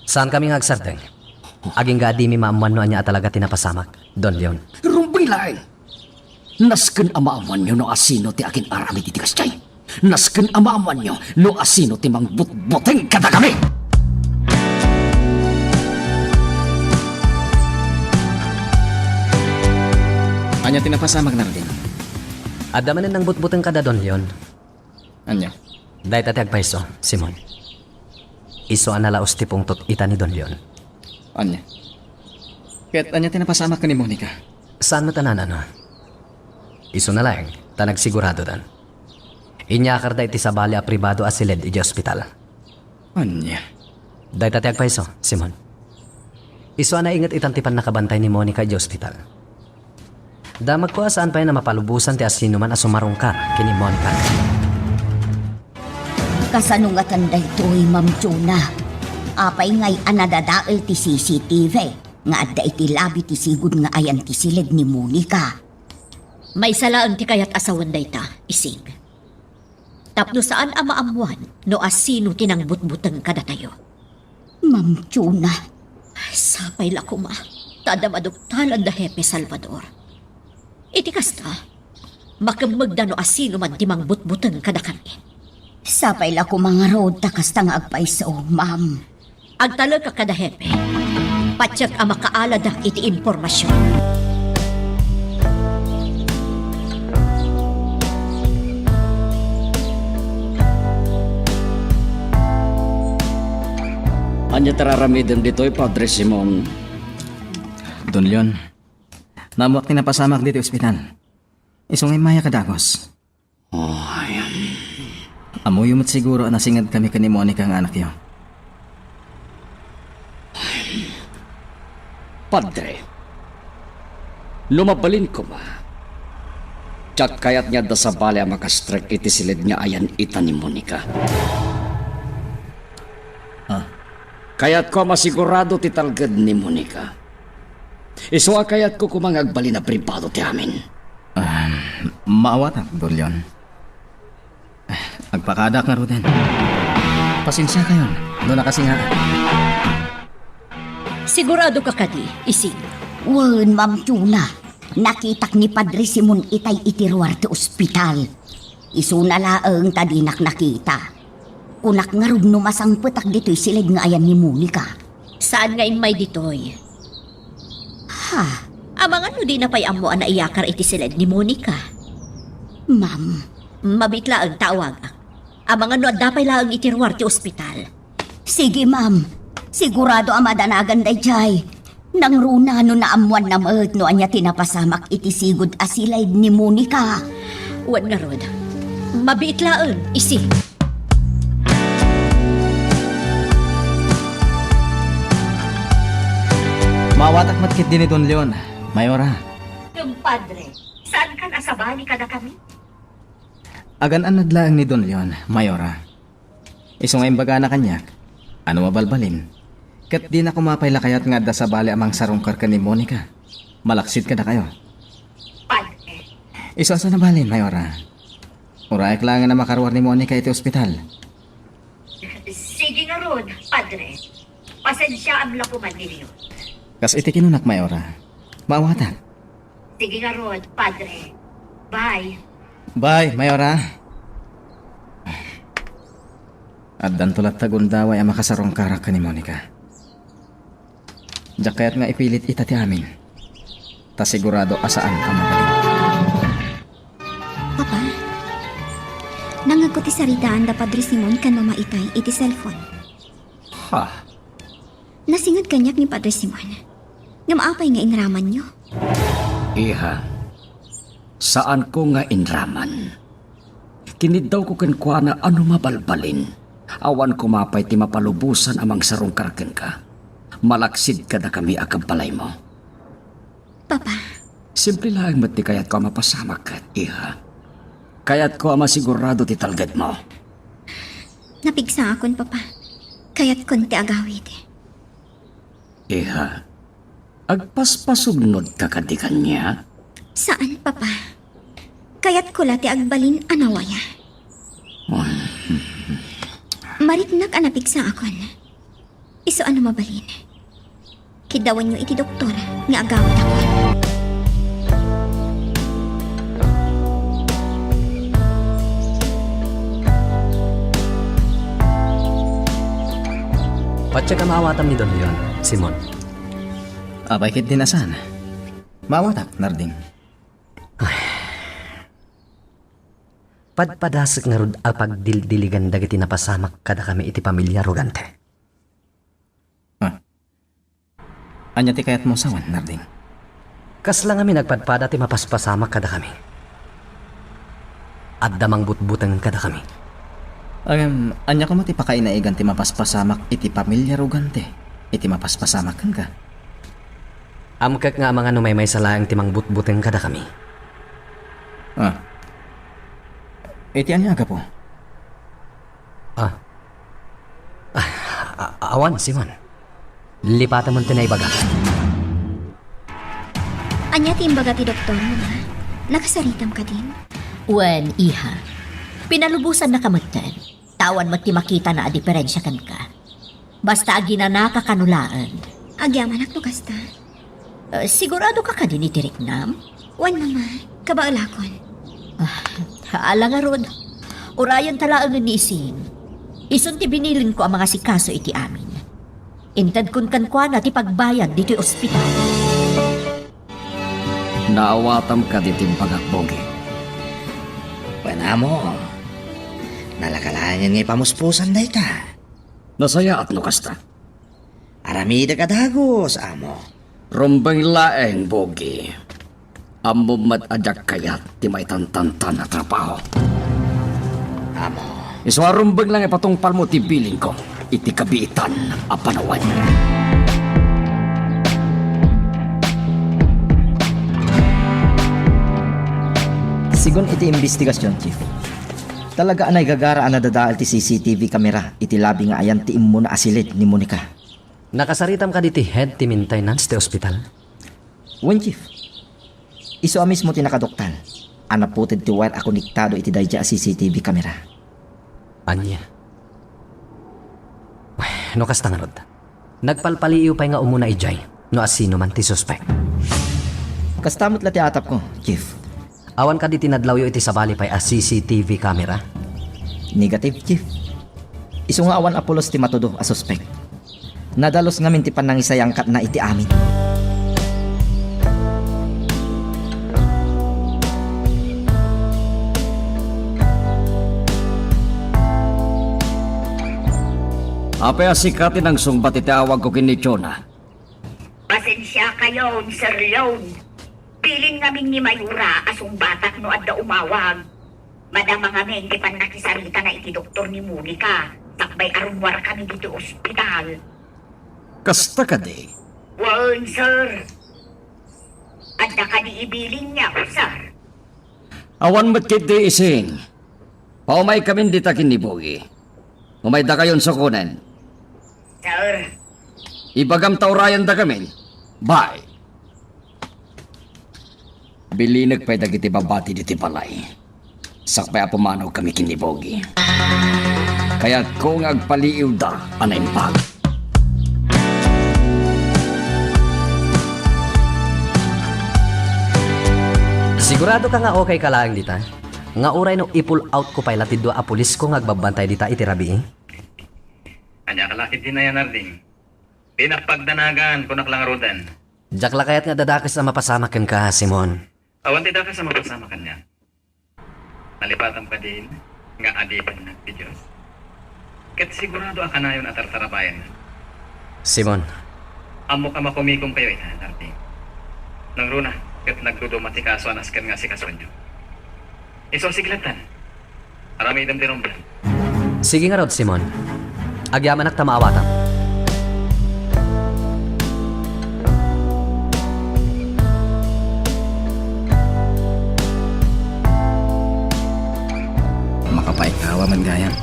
Saan kami nga agsardeng? Aging gaadi mi maamuan no anya talaga tinapasamak, Don Leon. Rumbay laeng. Nasken amaaman nyo no asino ti akin arami ti kasyay. Nasken amaaman nyo no asino ti mangbutbuteng kada kami. Anya tinapasamag na rin. Adamanin ng butbuteng kada, Don Leon. Anya? Dahil tati agpaiso, Simon. Iso analaos ti pungtot ita ni Don Leon. Anya? Ket anya tinapasamag ka ni Monica? Saan mo tanan ano? Iso na lang, tanagsigurado dan. Inyakar da iti sabali a pribado a silid iti ospital. Anya? Dahil tati agpaiso, Simon. Iso na ingat itantipan nakabantay ni Monica iti ospital. Damag ko saan pa na mapalubusan ti asino man a sumarungkar kini Monica. Kasanungatan da ito'y Ma'am Chuna. Apay ngay anadadael ti CCTV. Nga adda iti labi ti sigud nga ayan ti silid ni Monica. May salaan ti kayat asawan da ita, isig. Tapno saan amaamuan no asino tinangbutbuteng kada tayo. Ma'am Chuna, Sapay lakuma, tadamaduktalan da Hepe Salvador. Iti kasta, makamagda no asino man timang butbuteng kada kami. sapay la ko mga road takasta nga agpaiso, ma'am. Agtalo ka kada Hepe, patsyak ang makaalada iti impormasyon. Anya tararamidin dito'y Padre Simon. Don Leon, namuak tinapasamag dito ospital. Isungay maya kadagos. Ay, Amoy umot siguro nasingad kami ka ni Monica ang anak yo. Padre, lumabalin ko ba? Tsak kayat niya da sa bali ang makastrek iti silid niya ayan ita ni Monica. Kayat ko masigurado ti talgad ni Monica. Iso kayat ko kumangagbali na pribado ti amin. Maawatan, Don Leon. Agpakadak nga ro din. Pasensya kayo, doon nakasingaan. Sigurado ka kadi, isig. Wen, Ma'am Chuna. Nakitak ni Padre Simon itay itiruar ti ospital. Isuna laeng tadinak nakita. Kunak nga rod numasang petak dito'y silid nga ayan ni Monica. Saan nga imay ditoy? Ha, Amang ano di na pa'y amuan na iyakar iti silid ni Monica. ma'am. Mabitla ang tawag. Amang ano dapay laang itirwar ti ospital. Sige, ma'am. Sigurado ang madanagan day jay. Nang runa no naamuan na maet no anya tinapasamak iti sigud asilay ni Monica. Wan nga rod. Mabitlaan, isi. Maawatak matkit din ni Don Leon. Mayora, Padre, saan ka nasabali ka na kami? agan nadlaang ni Don Leon, Mayora. Isungay baga na kanyak. Ano mabalbalin? Kat di na kumapayla kayat nga da sa bali amang sarungkar ka ni Monica. Malaksit ka na kayo. Padre, Isa sa nabalin, Mayora. Urayak lang na makaruar ni Monica iti ospital. sige nga rod, Padre. Pasensya ang lapuman ninyo. Kas iti kinunak, Mayora. Maawatan. Sige nga, Rod, Padre. Bye. Bye, Mayora. At dantulat tagundaway ang makasarong karak ka ni Monica. Diyak kaya't nga ipilit ita ti amin. Ta sigurado asaan ka magaling. Papa, nangag ko ti saritaan da Padre Simon kan mamaitay iti cellphone. Ha? Nasingad kanyak ni Padre Simon. Ngamaapay nga inraman nyo. Iha, saan ko nga inraman? Kinid daw ko kenkwa na ano mabalbalin. Awan ko mapay ti mapalubusan amang sarong karken ka. Malaksid ka na kami akang palay mo. Papa, Simple lang mati kayat ko mapasamak ka, iha. Kayat ko masigurado ti talgad mo. napigsa akon, Papa. Kaya't konti agawid. Iha, agpaspasugnod ka kadikan niya? Saan, Papa? Kaya't kulati agbalin anawaya. Maritnak anapig sa akon. Iso ano mabalin? Kidawan nyo iti doktor nga agawad ako. Patsa ka maawatam ni Don Leon, Simon. Abay kit dinasan. Mawatak, Narding. Padpadasek nga rod pagdildiligan dagiti napasamak kada kami iti pamilya rogante. Anya ti kayat mo sawan, Narding. Kas lang kami nagpadpada ti mapaspasamak kada kami. At damang butbutang kada kami. Anya ko mati pakainaigan ti mapaspasamak iti pamilya rugante. Iti mapaspasamak kan ka. Amkak nga mga numaymay sa laang timang butbutang kada kami. Iti anya aga po. Awan, Simon. Lipatan mo tinaybaga. Anya ti imbaga ti doktor mo nga. Nakasaritam ka din. Wen, iha. Pinalubusan na kamutan. Tawan mo ti makita na a diferensya kan ka. Basta agi na nakakanulaan. Agyaman ak kasta. Sigurado ka ka din itiriknam? Wan, Mama. Kabaalakon. Haala nga rod. Urayan talaang nanising. Isun ti binilin ko ang mga sikaso iti amin. Intad kun kankwa na ti pagbayad dito'y ospital. Naawatam ka ditim pagakbogi. Pana mo. Nalakalaan yan nga pamuspusan day ka. Nasaya at nukasta. Aramida ka dagos, amo. Rumbang laeng bogi. Amumad adyak kayat ti may tantantan na trabaho. Amo. Iswarumbang lang ipatungpal mo ti biling ko. Iti kabiitan a panawan. Sigon iti investigasyon, Chief. Talaga anay gagara ang nadadaal ti CCTV kamera iti labi nga ayan ti immo na asilid ni Monica. Nakasaritam ka diti head ti maintenance ti ospital. Wen, Chief. Iso a mismo ti nakadoktal. Anaputed ti wire a konektado iti dayja a CCTV kamera. Anya. No kasta nga rod. Nagpalpaliiw pa nga umuna ijay. No asino man ti suspect. Kastamot la ti atap ko, Chief. Awan ka di tinadlawyo iti sabali pa'y a CCTV camera. Negative, Chief. Iso nga awan apulos ti matudo a suspect. Nadalos nga minti panangisayang kat na iti amin. Apay asikatin ang sungbat itiawag ko kini Jonah. Pasensya kayo, Sir Leon. Piling namin ni Mayura asong batak no adda umawag. Madama nga men di pan nakisarita na iti doktor ni Monica. Takbay arumwar kami dito ospital. Kasta ka di. Wan, sir. Adda ka di ibilin niya, sir. Awan mat kit di ising. Paumay kami di takin ni Bogi. Umay da kayon sa kunen. Sir, Ibagam taurayan da kami. Bye. Bilinag pa'y dagiti babati diti balay. Sakpay apumanaw kami kinibogi. Kaya't kung agpaliiw da, anay pag. Sigurado ka nga okay ka lang dita? Nga uray no i-pull out ko pa latid a pulis ko ngagbabantay dita itirabi eh. Anya kalakit din na yan, Arding. Pinakpagdanagan, kunak lang rodan. Diyak la kayat nga dadakas na mapasama kan ka, Simon. Awan ti ka sa mapasama kanya. Nalipatan pa din, nga adipan na ti Diyos. Kat sigurado ka na yun atartarabayan. Simon, Amo ka makumikom kayo ina, Arding. Nang runa, kat nagdudumati kaso anaskan nga si kasonyo. Iso siglatan. Arami idam ti romblan. sige nga rod, Simon. Agyaman ak tamaawatan. Makapaikawa man gayam.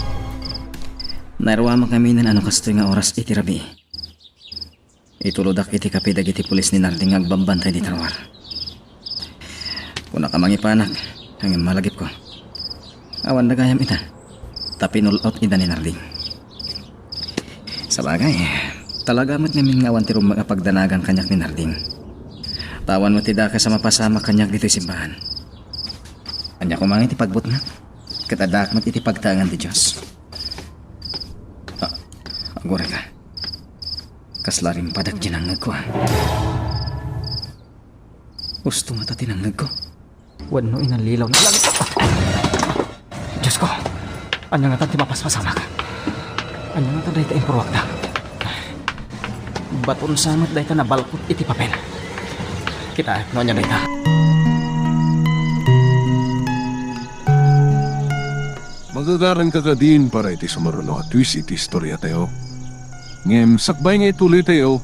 Nairwa kami ng ano kastoy nga oras itirabi. Ituludak iti kapidag iti pulis ni Narding agbambantay di tarwar. Kuna ka mangipanak, hanggang malagip ko. Awan na gayam ita. Tapi nulot ida ni Narding. Sa bagay, talaga mo't namin nga awan tirong magapagdanagan kanyak ni Narding. Tawan mo tidak ka sa mapasama kanyak dito simbahan. Anya ko mang iti pagbut na. Katadak mo't iti pagtangan di Diyos. Agora ka. Kaslaring padag ginangag ko. Gusto nga ta tinangag ko. Wano inalilaw na langit. Diyos ko. Anya nga ta timapasmasama ka. Anya nga ta dahi ta impurwak na. Baton samat dahi ta nabalkot iti papel. Kita no anya dahi ta. Magagaran ka ka din para iti sumaruno at twist iti istorya tayo. Ngem, sakbay nga ituloy tayo,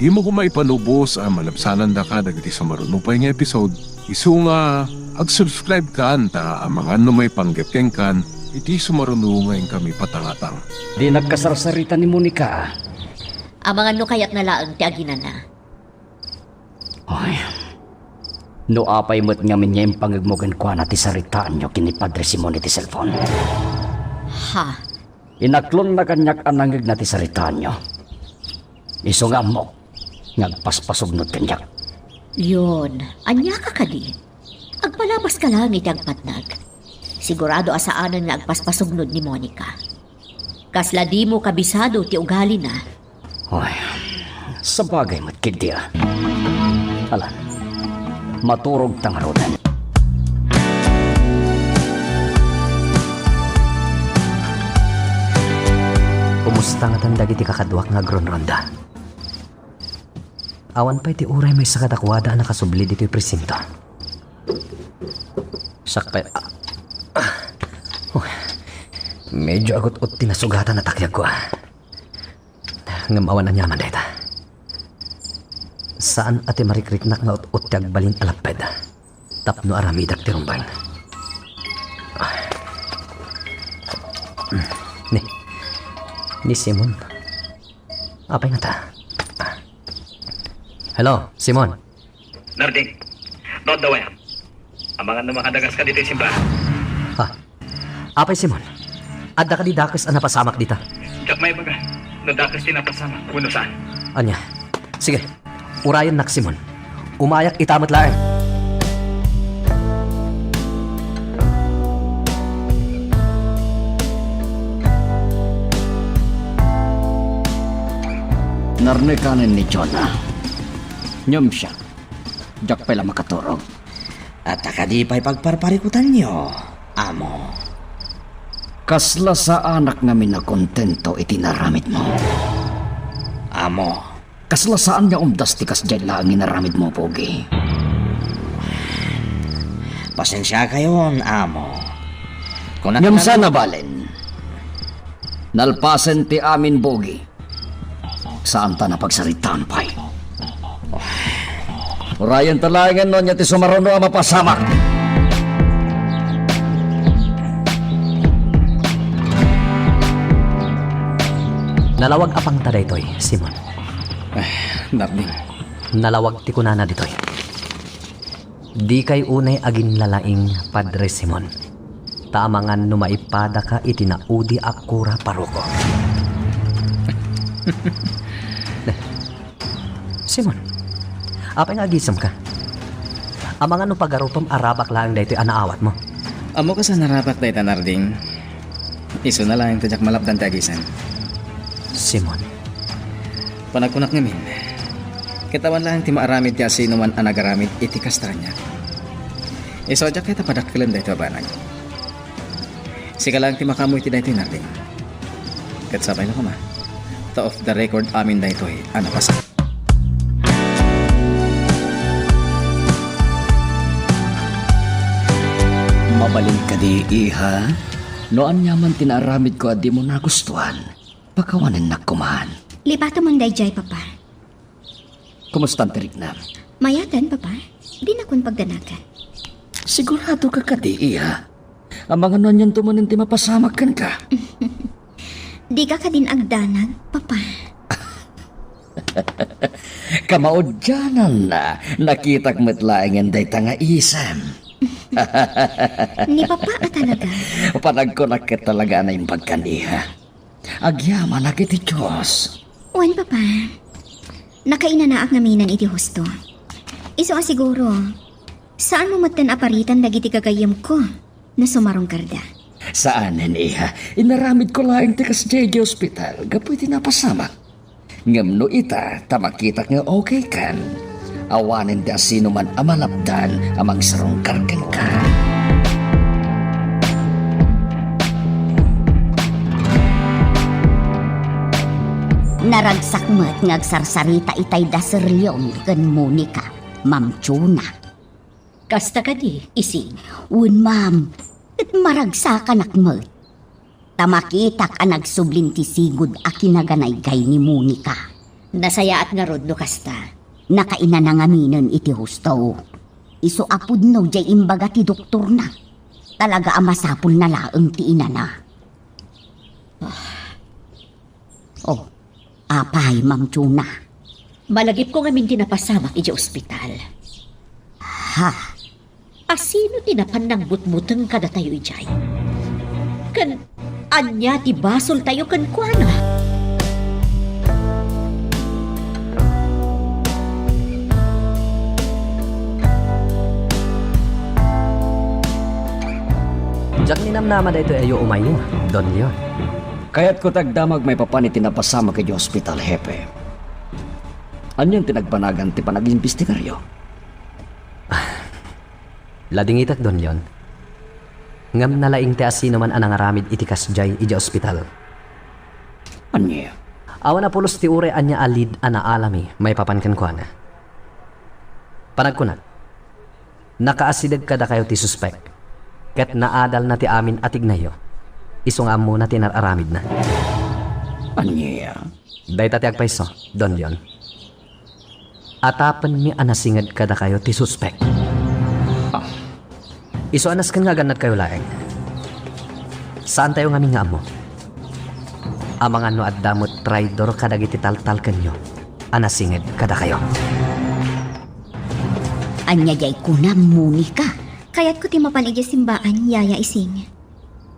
di mo kumaipanubos ang malabsanan da ka dagiti sumaruno pa nga episode. Isu nga, ag-subscribe ka ta ang mga may panggepkeng kan, iti sumaruno ngayon kami patangatang. Di nagkasarsarita ni Monica. Ang mga no kayat na laang ti aginan na. Ay, no apay mo't ngamin niya yung pangagmogan ko na ti saritaan nyo kini Padre Simon iti cellphone. Ha? Inaklon na kanyak anangig na ti saritaan nyo. Iso nga mo, ngagpaspasugnod kanyak. Yun, anya ka kadi. Agpalabas ka lang iti agpatnag. Sigurado asaanan nga agpaspasugnod ni Monica. Kasla di mo kabisado ti ugali na. Ay, sa bagay mo't kidya. Alan, maturog tangarodan. Kumusta nga tanda iti kakadwak nga gronronda? Awan pa iti uray may sakadakwada na kasubli dito yung presinto. Sakpay... medyo agot-ot tinasugatan na takyag ko. Ngamawan na nyaman dito. Saan ati marikriknak nga ut-ut tiag balin alaped? Tapno aramidak ti rumbang. Ni Simon. Apay nga ta? Hello, Simon. Narding, not the way. Ang mga namakadagas ka dito yung simbahan. Ha? Apay, Simon. Adda ka di dakas ang napasamak dita. Diyak may baga, nadakas tinapasama. Kuno saan? Anya? Sige, urayan nak, Simon. Umayak itamat lang. Narnekanin ni Jonah. Nyom siya. Diyak pala makaturog. At akadipay pagparparikutan nyo, amo. Kasla sa anak namin na kontento itinaramid mo. Amo. Kasla saan nga umdas ti kasdyan lang inaramid mo, Pogi. Pasensya kayon, amo. Kung Nyam sana balen. Nalpasen ti amin, Pogi. Saan ta na pagsaritaan pa'y? Urayan talagan no niya ti sumaruno ang mapasamak. Nalawag apang ta daytoy, Simon. Narding. Nalawag ti kunana ditoy. Di kay unay agin lalaing Padre Simon. Tamangan no maipada ka itinaudi akura paroko. Simon, apay nga agisam ka? Amang ano pagarutom arabak lang daytoy anaawat mo. Amo ka sa narapat day tanarding. Iso na lang tadyak malapdan ti agisan. Simon, Panagkunak ngamin. Kitawan lang ti maaramid ti asino man anagaramid iti kastanya. Iso adyak kita padakkelan dayto abanag. Sika lang ti makamoy ti daytoy narding. Ket sabay na kuma. Ta off the record amin daytoy ano pasa. Mabalin ka di, iha. Noan yaman tinaramid ko at di mo nagustuhan. Pakawanin na kumahan. Lipato man dayjay, Papa. Kumusta ang tirik na? Mayatan, Papa. Di na kun pagdanakan. Sigurado ka ka di, iha. Ang mga noan yan tumanin ti mapasamakan ka. Di ka din agdanag, Papa. Kamaudyanan na. Nakitag matlaing day tanga isam. Ni Papa ka talaga. Panagkunakit talaga na yung pagkaniha. Agyaman na kiti Diyos. Wan, Papa. Nakainanaak naminan iti husto. Iso siguro, saan mo matan aparitan dagiti kagayam ko na sumarong karda? Saanin, iha? Inaramid ko lang tikas JJ Hospital. Gapoy tinapasama. Ngam no ita, tamakitak nga okay kan. Awanin da sino man amalapdan amang sarong karkan ka. Naragsak mo't ngagsarsarita itay da Sir Leon ken Monica, Ma'am Chuna. Kasta ka di, ising. Un ma'am, at maragsakan akmet. Tamakitak ang nagsublin ti sigud a kinaganay kay ni Monica. Nasayaat nga rod no kasta. Nakaina na nga minen iti husto. Iso apud no jay imbaga ti doktor na. Talaga amasapul na laeng ti inana. Oh, apay, Ma'am Chuna. Malagip ko nga min tinapasamak iti ospital. Ha? Asino tinapan ng butbuteng kada tayo ijay? Kan, anya ti basol tayo kan kuana? Diyak ninamnama dayto ayo umayo, Don Leon. Kaya't ko tagdamag may papanit tinapasama kay hospital, hepe. Anyan tinagpanagan ti panag-imbestigaryo? Lading itak, Don Leon. Ngam nalaing ti asino man anang aramid iti kasjay iti ospital. Anya? Awan na pulos ti ure anya alid ana alami may papankan ko na. Panagkunat. Nakaasidag kada kayo ti suspect. Ket naadal na ti amin atig na yo. Isungam mo na tinararamid na. Anya? Dayta ti agpaiso, Don Leon. Atapan mi anasingad kada kayo ti suspect. Iso anas kan nga ganat kayo laeng. Saan tayo nga nga mo? Amangan no at damot traidor kadagiti taltal kanyo. Anasingad kada kayo. Anya jay kunam Monica. Kaya't ko ti mapaligya simbaan, yaya ising.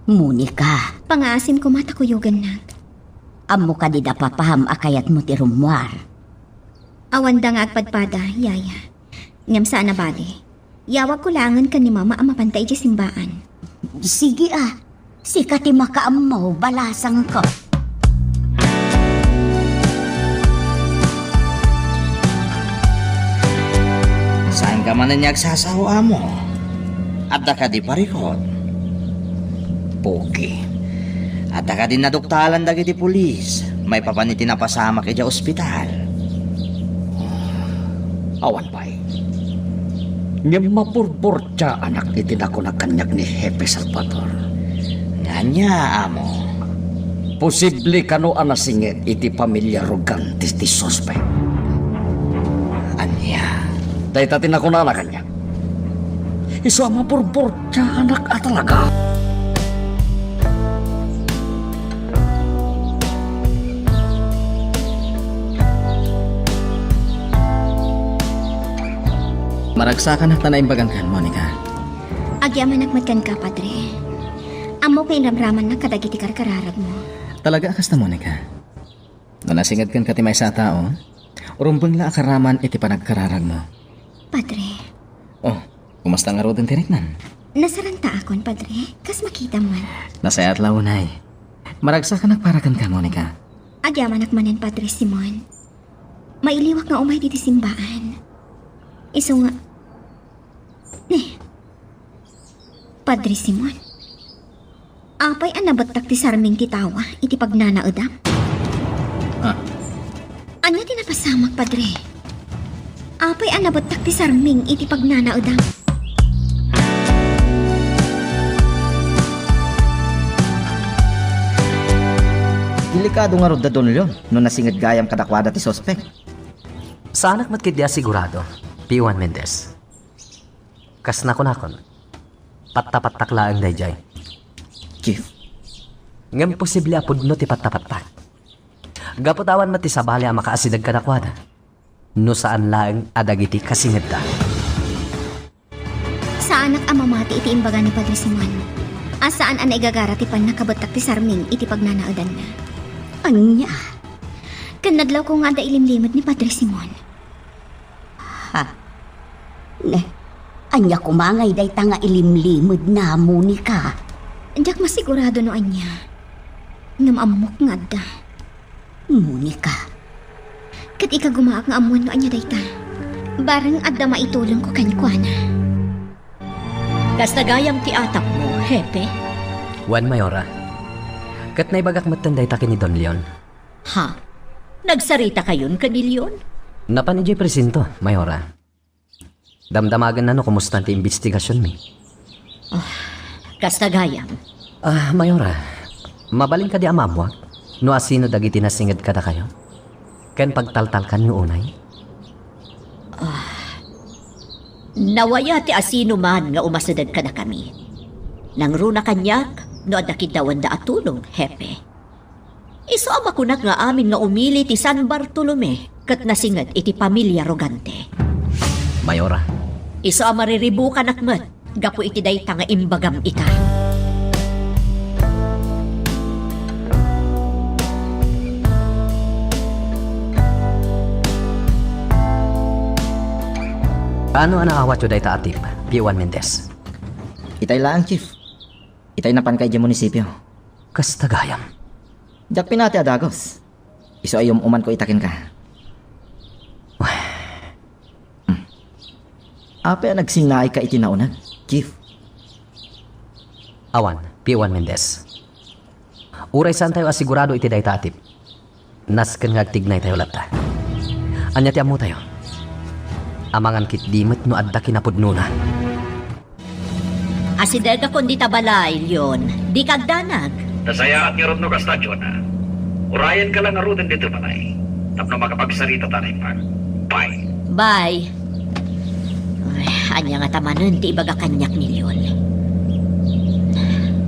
Monica, Pangaasim ko matakuyugan na. amo ka di da papaham akayat mo ti rumwar. Awan da nga agpadpada, yaya. Ngam saan na bali. Yawag ko langan ka ni mama ang mapantay di simbaan. Sige si kati makaamaw balasang ko. Saan ka man na nagsasawa mo? Adda ka di parikot. Pogi. Adda ka din naduktalan dagiti pulis. May papaniti na pasama kay ja ospital. Awan pa'y. Ngam mapurbor tya anak itinako na kanyak ni Hepe Salvador. Nganya, amo. Posible kano anasingit iti pamilya Rogantes ti suspect. Anya. Dahil tatin ako na kanya. Iso ang mapurbor tya anak at talaga. Maragsakan na tanaimbagan kan, Monica. Agyaman nagmatkan ka, padre. Amo kay ramraman na kadagiti karkararag mo. Talaga akas na, Monica. No nasingad kan katimay sa tao, urumbang la akaraman iti panagkararag mo. Padre, Oh, kumasta nga rodon tinitnan? Nasaranta akon, Padre. Kas makita man. Nasayat launay. Maragsa ka nagparakan ka, Monica. Agyaman akmanan, Padre Simon. Mailiwak nga umay diti simbaan. Iso nga... Padre Simon. Apay ang nabatak ti sarming kitawa, iti pagnanaudam. Anya tinapasamak, Padre? Apay ang nabatak ti sarming iti pagnanaudam. Delikado nga rodda doon Leon, no nasingit gayam kadakwada ti sospek. Sa anak mat kidya sigurado, P1 Mendez. Kas nakon, pattapatak laang dayjay. Chief, Ngam posible apudno ti pattapatak. Gaputawan mat ti sabali ang makaasidag kadakwada. No saan laang adagiti kasingit da. Sa anak amamati iti imbaga ni Padre Simon. Asaan ang igagara ti pan nakabatak ti sarming iti pagnanaudan na. Anya? Kanadlaw ko nga da ilimlimot ni Padre Simon. Anya kumangay day ta nga ilimlimod na, Monica. Diyak masigurado no anya. Ngam amok nga da. Monica, Kat ika gumaak nga amuan no anya dayta. Barang adda maitulong ko kanykuana. Kas nagayam ti atap mo, Hepe. Juan Mayora. Kat naibagak matanday ta ni Don Leon. Ha? Nagsarita kayon kanilyon? Napanidya presinto, Mayora. Damdamagan na no kumusta ti investigasyon mi. Kas nagayam. Mayora, mabaling ka di amamwak? No asino dagiti nasingid ka na kayo? Ken pagtaltal kan yung unay? Nawaya ti asino man nga umasadad ka na kami. Nang runa kanyak, no adakidawan da atulong, Hepe. Iso ama kunak nga amin nga umili ti San Bartolome kat nasingad iti pamilya Rogante. Mayora, Iso ama riribukan akmat, gapu iti dayta nga imbagam ita. ano ang naawat yun dayta atip, P1 Mendez? itay lang, Chief. Itay napan kay di munisipyo. Kas tagayam. Diyak pinati adagos. Iso ayom uman ko itakin ka. Ape nagsingnay ka itinaunan, Chief. Awan, P1 Mendez. Uray saan tayo asigurado iti dayta atip. Nasken nga tignay tayo lata. Anya ti amu tayo. Amangan kit dimit no adda kinapudno na. Asidega kon di tabalay, Leon. Di kagdanag. Nasayaan ni Rodno Castadyo na. Urayan ka lang nga ruten dito panay. Tapno makapagsarita tanay pa. Bye. Bye. Ay, anya nga tamanan ti ibaga kanyak ni Leon.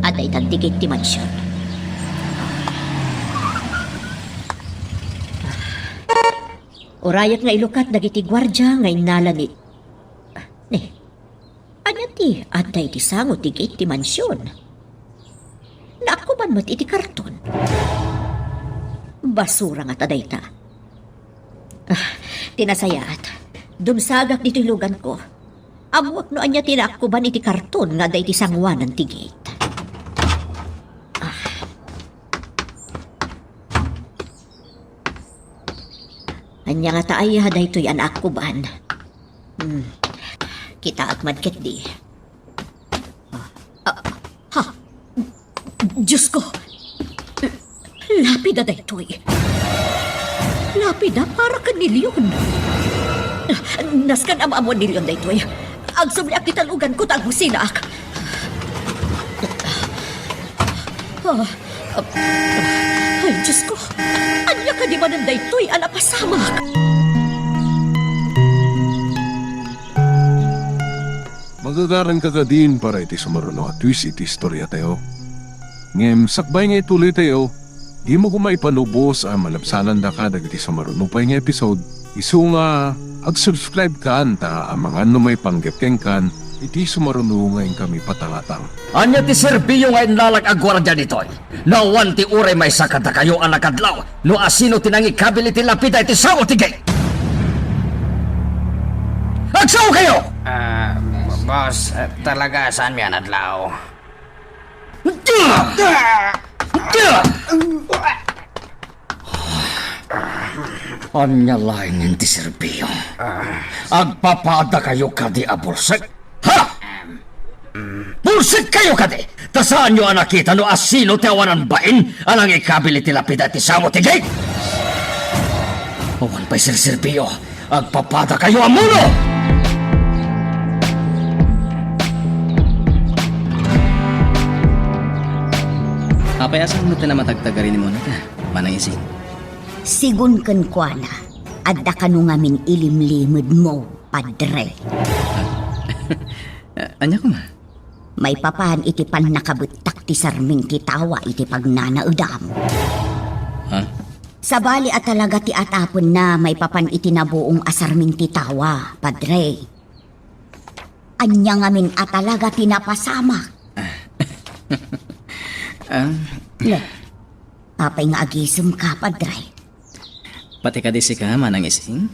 Aday tantigit ti mansyon. Urayat nga ilukat dagiti gwardya nga inalanit. Anya ti aday ti sango ti gate ti mansyon. Naakuban mo't iti karton. Basura nga taday ta. Tinasayaat. Dumsagak dito'y lugan ko. Amuak no anya tinaakuban iti karton nga day ti sangwanan ti gate. Anya nga taay haday to'y anak ko ban. Kita at madket di. Ha? Diyos ko! Lapida day to'y. Lapida para ka nilyon. Naskan amamon nilyon day to'y. Ang subliak di talugan ko tang sinak. Ay, Diyos ko! Anya ka di ba ng daytoy anapasamak? Magagaran ka din para iti sumaruno at twist iti istorya tayo. Ngem, sakbay nga ituloy tayo. Di mo kumaipanubos ang malabsanan da ka dagiti sumaruno pa nga episode. Isu nga, ag-subscribe ka ta ang mga may panggapkeng kan iti sumaruno ngayon kami patalatang. Anya ti serbiyo nga inlalag agwardya nitoy. Nawan ti uray may sakata kayo ang nakadlaw. No asino tinangi kabili ti lapida iti sao tigay. Agsaw kayo! Boss, talaga saan yan adlaw? Anya laing hindi serbiyo. Agpapada kayo kadi abulsik. Ha? Bulsik kayo kadi! Tasaan nyo ang nakita no asino tawanan bain anang ikabili ti lapida ti samo ti gate? Awan pa'y serbiyo. Agpapada kayo amuno! Apayasan mo na matagtagarin ni Monica, manang ising. Sigun kan kuana, adda kanu ngamin ilimlimod mo, padre. Anya ko ma? May papahan iti pan nakabutak ti sarming ti tawa iti pagnanaudam. Ha? Sabali at talaga ti atapon na may papan iti nabuong asarming ti tawa, padre. Anya ngamin at talaga tinapasamak. Papay nga agisum ka, padre. Pati ka disi ka, manang ising?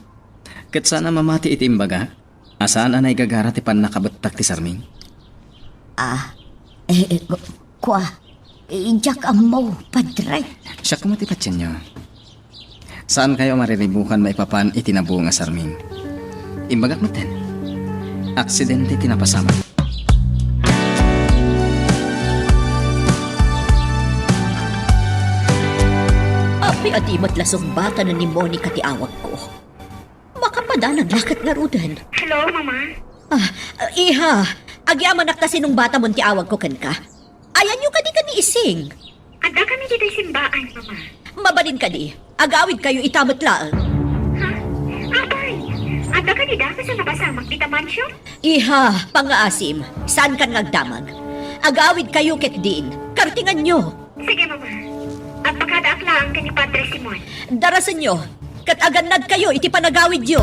Kat sana mamati iti imbaga, asaan anay gagara ti pan nakabutak ti sarming? Ijak mo, padre. Siya kumatipat nyo. Saan kayo mariribukan maipapan itinabuo nga sarming? Imbagak mo ten. Aksidente tinapasama. Api adi matlasong bata na ni Monica ti awag ko. Makapada naglakat nga rudan. Hello, Mama? Iha, agyaman na kasi nung bata mo ti awag ko kan ka. Ayan yung kani ising. Anda kami dito simbaan, Mama. Mabalin ka di. Agawid kayo itamot laang. Ha? Abay, anda ka di daka sa nabasamag dita mansyon? Iha, pangaasim, saan kan ngagdamag? Agawid kayo ket din. Kartingan nyo. Sige, Mama. At pagkadaak lang ka ni Padre Simon. Darasan nyo. Kat aganad kayo iti panagawid nyo.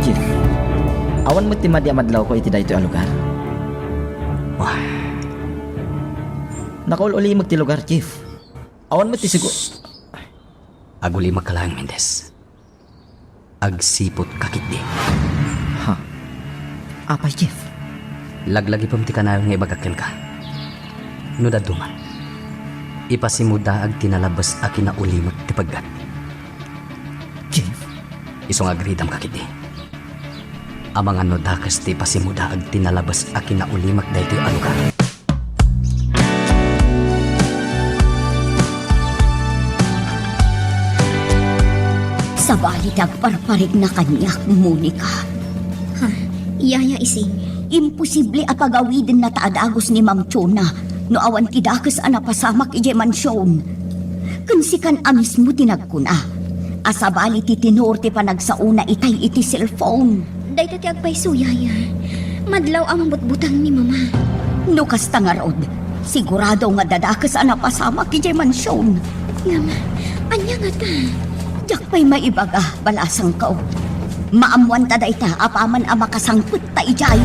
Chief, awan mo ti madlaw ko iti daytoy a lugar. Wah. Nakaululi mo ti lugar, Chief. Awan mo ti siguro. Aguli magkalang, Mendez. Agsipot kakit di. Ha? Apay, Chief? Laglagi pam ti kanayon nga ibagakin ka. Nudad duman. Ipasimuda ag tinalabas a kinaulimot ti paggat. Chief? Isong agridam kakit di. Amang ano dakas ti pasimuda ag tinalabas a kinaulimak daytoy a lugar. Sabali dagparparig na kanyak, Monica. Ha? Iyaya ising. Imposible apagawidin na taadagos ni Ma'am Chona no awan ti dakas anapasamak ije mansyon. Kunsikan amis mo tinagkuna. Asabali ti tinor ti panagsauna itay iti cellphone. Dahil ti agpay suyaya. Madlaw ang butbutang ni Mama. No kasta nga rod, sigurado nga dadakas anapasamak ije mansyon. Ngama, anya nga ta. Diyak pa'y maibaga, balasang kao. Maamuan ta dayta, apaman ang makasangput ta ijay.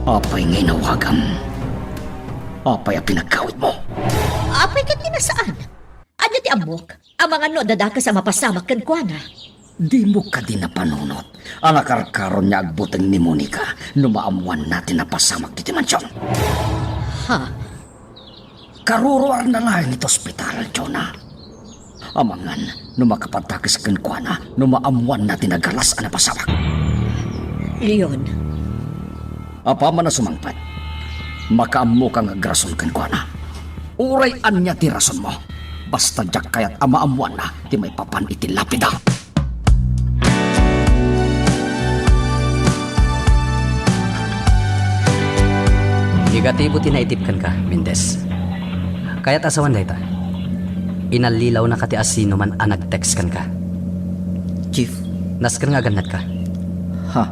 Apay ngay nawagam. Apay ang pinagkawit mo. Apay kat nasaan? Anya ti amok? Ang mga no dadaka sa mapasamak kan kuana. Di mo ka din napanunot. Ang nakarkaron niya agbutang ni Monica numaamuan natin na pasamak dito mansyon. Ha? Karuruar na lang ito ospital, Jonah. Amangan, numakapatakis kan kuana, numaamuan natin na galas ang napasamak. Leon, Apa man na sumangpat, makaamu kang agrason kan kuana. Urayan niya ti rason mo. Basta jak kayat amaamuan na, ti may papan iti lapida. Negatibo tinaitipkan ka, Mendez. Kaya't asawan dayta. Inalilaw na kati asino man ang nag-text kan ka. Chief? Naskan nga ganat ka. Ha?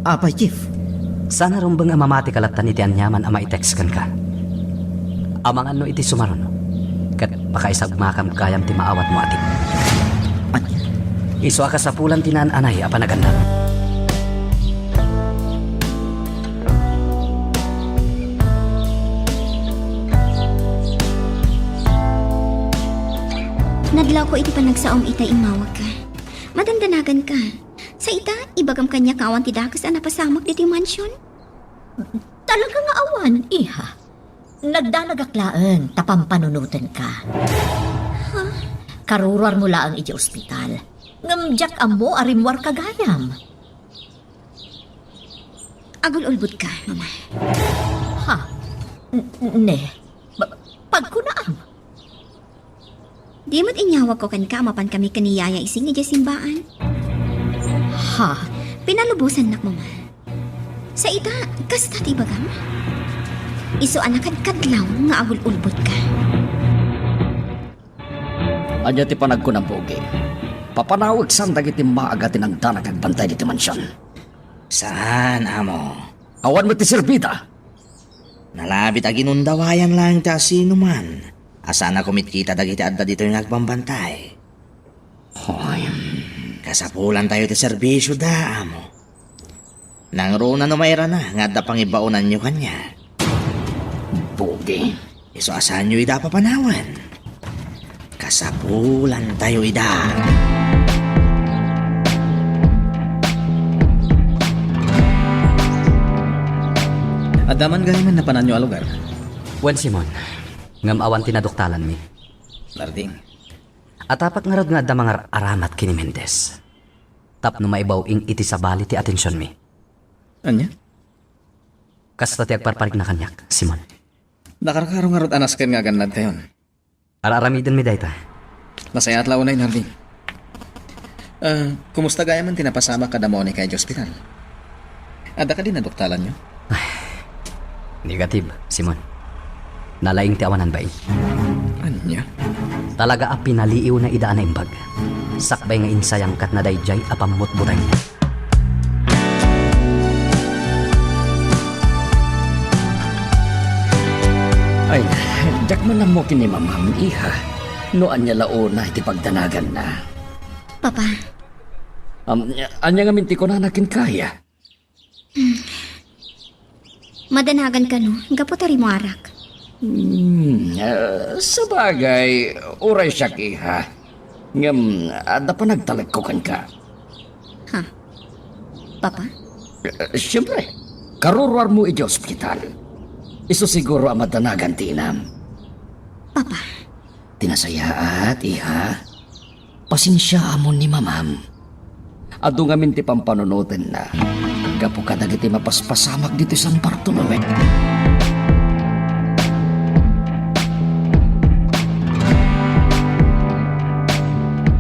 Apay, Chief? Sana rumbang amamati kalatan iti anyaman ama i-text kan ka. Amang ano iti sumaron. Kat baka isagmakam kayam ti maawat mo atin. Anya? Iso ka sa pulan tinaan-anay apa naganda. Nadlaw ko iti panagsaom ita imawag ka. Madandanagan ka. Sa ita, ibagam kanya kawan ti dakas na napasamak diti mansyon. Talaga nga awan, iha. Nagdanagaklaan, tapampanunuten ka. Karurar mo laang iti ospital. Ngamjak amo arimwar kagayam. Agul-ulbud ka, mama. Ha? Pagkunaam. Di mo't inyawag ko kan ka, mapan kami kaniyaya ising iti simbaan. Ha? Pinalubusan nak, mama. Sa ita, kasta ti bagam. Iso anakad-kadlaw nga agul-ulbud ka. Anya ti panag ko ng pogi. Papanawag saan dagiti maagatin ang danag agbantay diti mansyon. Saan, amo? Awan mo ti sirbita. Nalabit a ginundawayan lang ta sino man. Asana kumitkita dagiti adda dito yung nagbambantay. Hoy, Kasapulan tayo ti serbisyo da, amo. Nang runa no mayra na, nga da pangibaunan nyo kanya. pogi. Iso asan nyo ida papanawan. Kasapulan tayo ida. Adaman gahiman na panan nyo a lugar. Wen Simon, ngam awan tinaduktalan mi. Larding. Atapak nga rod nga adda mga aramat kini Mendez. Tap no maibaw ing iti sabali ti atensyon mi. Anya? Kasta ti agparparig na kanyak, Simon. Nakarkarong nga rod anas ken nga ganad kayon. Araramidin mi dayta. Masaya at launay, Larding. Kumusta gaya man tinapasama ka damo ni kay hospital? Ada ka din na doktalan nyo? Negative, Simon. Nalaing ti awanan ba Anya? Talaga a pinaliiw na idaan na imbag. Sakbay nga insayang kat na dayjay apamot butay. Ay, dak man lang mo kini mamam, iha. Noan niya launa iti pagdanagan na. Papa, Anya nga minti ko na nakin kaya. madanagan ka no, gapotari mo arak. Sa bagay, uray siya iha. Ngam, ada pa nagtalagkukan ka. Ha? Papa? Siyempre, karuruar mo iti ospital. Iso siguro ang madanagan tinam. Papa? Tinasayaat, iha. Pasensya mo ni mamam. Ado nga minti pampanunutin na. Gapo ka dagiti mapaspasamak dito sa Bartolome.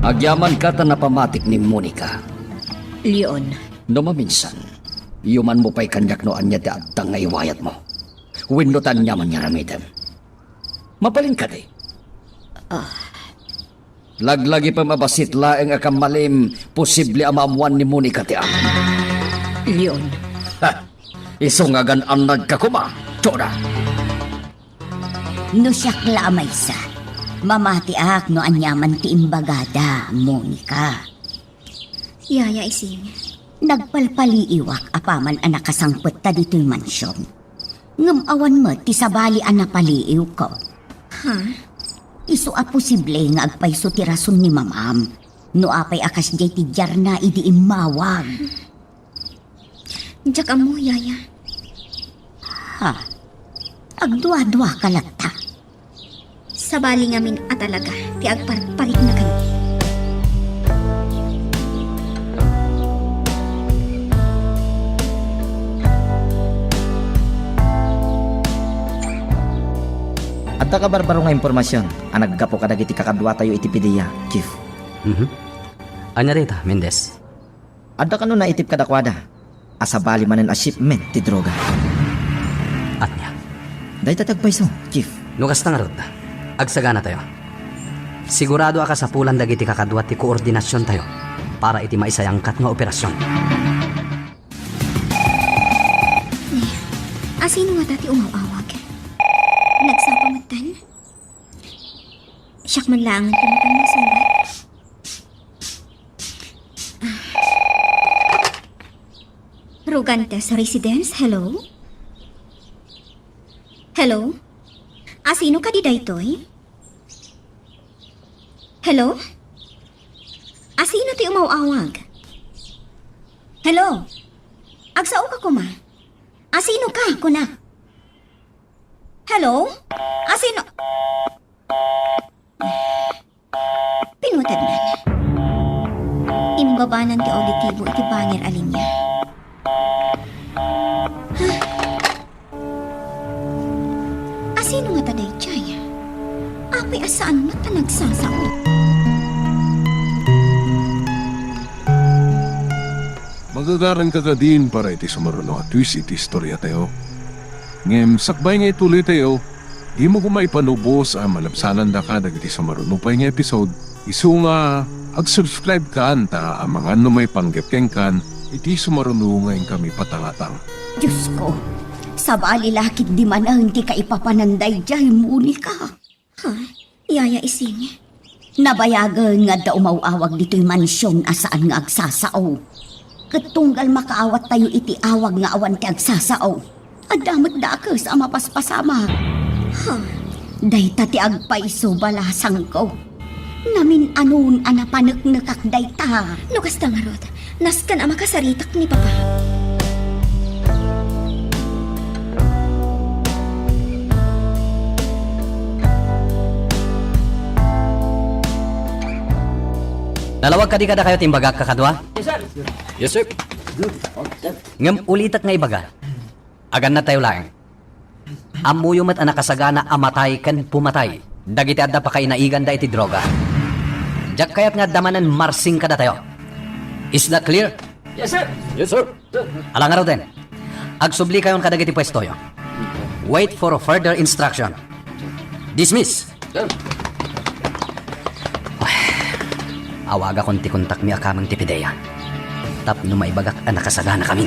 Agyaman ka ta napamatik ni Monica. Leon, No maminsan, yuman mo pa'y kanyak no anya ti adtang nga iwayat mo. Windutan niya man niya ramitem. Mapaling ka di. Laglagi pa mabasit laeng akam malim, posible amamuan ni Monica ti amin. Leon, Isungagan anad ka kuma, Choda. No siyak lamay sa. Mamati ak no anyaman ti imbagada, Monica. Yaya ising. Nagpalpaliiwak apaman anak kasangpet ta dito'y mansyon. Ngamawan mo ti sabali anapaliiw ko. Ha? Iso a posible nga agpayso ti rason ni mamam. No apay akas jay ti jarna idi imawag. Diyak amo, yaya. Ha? Agdwa-dwa ka lagta. Sabali ngamin at talaga, ti agparparik na kami. At ka barbaro nga impormasyon. Ang naggapo ka dagiti kakadwa tayo itipidiya, Chief. Anya rita, Mendez. Adda ka no na itip kadakwada. Asabali manen a shipment ti droga. At niya. Day tatagpayso, Chief. Nukas na nga rod. Agsagana tayo. Sigurado ka sa pulan dagiti kakadwa ti koordinasyon tayo para iti maisayangkat nga operasyon. Asino nga dati umawawag? Nagsapamatan? Siyak man lang ang tumatang masulat. Rugantes Residence, hello? Hello? Sino ka di daytoy? Hello? Sino ti umawawag? Hello? Agsao ka kuma? Sino ka, kuna? Hello? Sino? Pinutad man. Imbabanan ti auditibo iti banger alinya. Sino nga taday tiyay? Ako'y asaan nga ta nagsasao? Magagaran ka din para iti sumaruno at twist iti istorya tayo. Ngem, sakbay nga ituloy tayo, di mo kumay panubos ang malabsanan da ka dagiti sumaruno pa nga episode. Isu nga, ag-subscribe ka ta ang mga may panggapkeng kan, iti sumaruno ngayon kami patangatang. Diyos ko, sa bali lakit di man ang hindi ka ipapananday jay, Monica. Ha? Yaya ising. Nabayagan nga da umawawag dito'y mansyon asaan nga agsasao. Katunggal makaawat tayo iti awag nga awan ti agsasao. Adamat da ka sa mapaspasama. Ha? Dayta ti agpaiso balasang ko. Namin anon anapanek nakak dayta. Nukas ta nga rod. Naskan ang makasaritak ni Papa. Nalawag ka di kada kayo timbaga kakadwa? Yes, sir. Ngam ulitak nga ibaga. Agan na tayo lang. Amuyo mat anak kasagana amatay kan pumatay. Dagiti adda pa kay naigan da iti droga. Jak kayat nga damanan marsing kada tayo. Is that clear? Yes, sir. Yes, sir. Alang araw din. Agsubli kayon kadagiti pwesto yo. Wait for further instruction. Dismiss. Sir. Awaga konti kontak mi akamang tipideya. Tap no maibagak anak kasagana kami.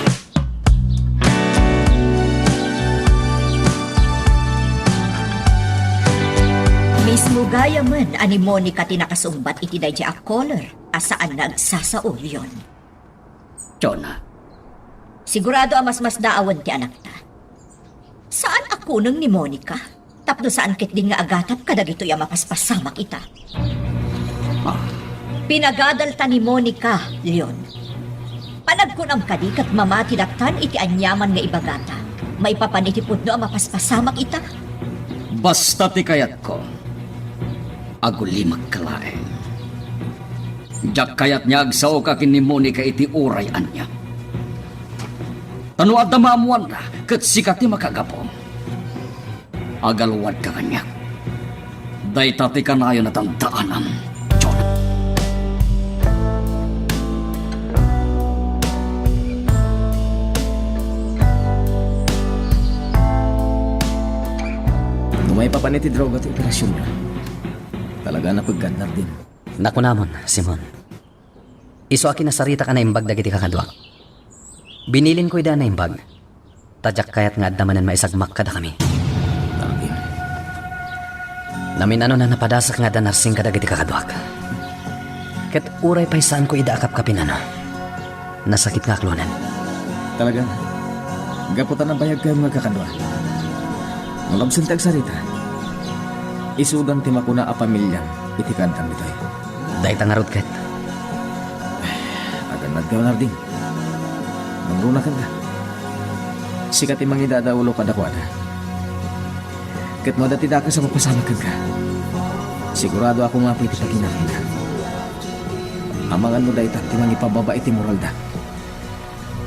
Mismo gaya man, ani Monica tinakasumbat iti day a caller, asaan nagsasao yon. Jonah, Sigurado ang mas daawan ti anak ta. Saan ako nang ni Monica? Tapno saan kit din nga agatap kadagito yung mapaspasamak ita. Pinagadal ta ni Monica, Leon. Panagkunam kadikat mamati daktan iti anyaman nga ibagata. Maipapanitipod no ang mapaspasamak ita. basta ti kayat ko, aguli magkalaeng. Jak kayat niya agsaw ka kin ni Monica iti uray anya. Tanu adda maamuan na, kat sikat ti makagapo. Agalwad ka kanya. Day tati kanayo na tandaanan, Jonah. May papaniti droga ti operasyon na. Talaga na paggadnar din. Naku namon, Simon. Iso akin na sarita ka na imbag dagiti kakadwa. Binilin ko ida na imbag. Tadyak kayat nga damanan maisagmak kada kami. Talagang. Namin ano na napadasak nga da narsing ka dagiti kakadwak. Ket uray pa'y saan ko ida akap kapin ano. Nasakit nga klonan. Talaga. Gaputan ang bayag kayo mga kakadwa. Malabsin tag sarita. Isudan ti makuna a pamilyang iti kantang ditoy. Dahil tangarot ket. Agan nagkawanar din. Mangruna ka na. Sikat imang idadaulo kadakwada. Ket mo dati daka sa mapasamakan ka. Sigurado ako nga pwede paginakin ka. Amangan mo dahi timang ipababa iti moral da.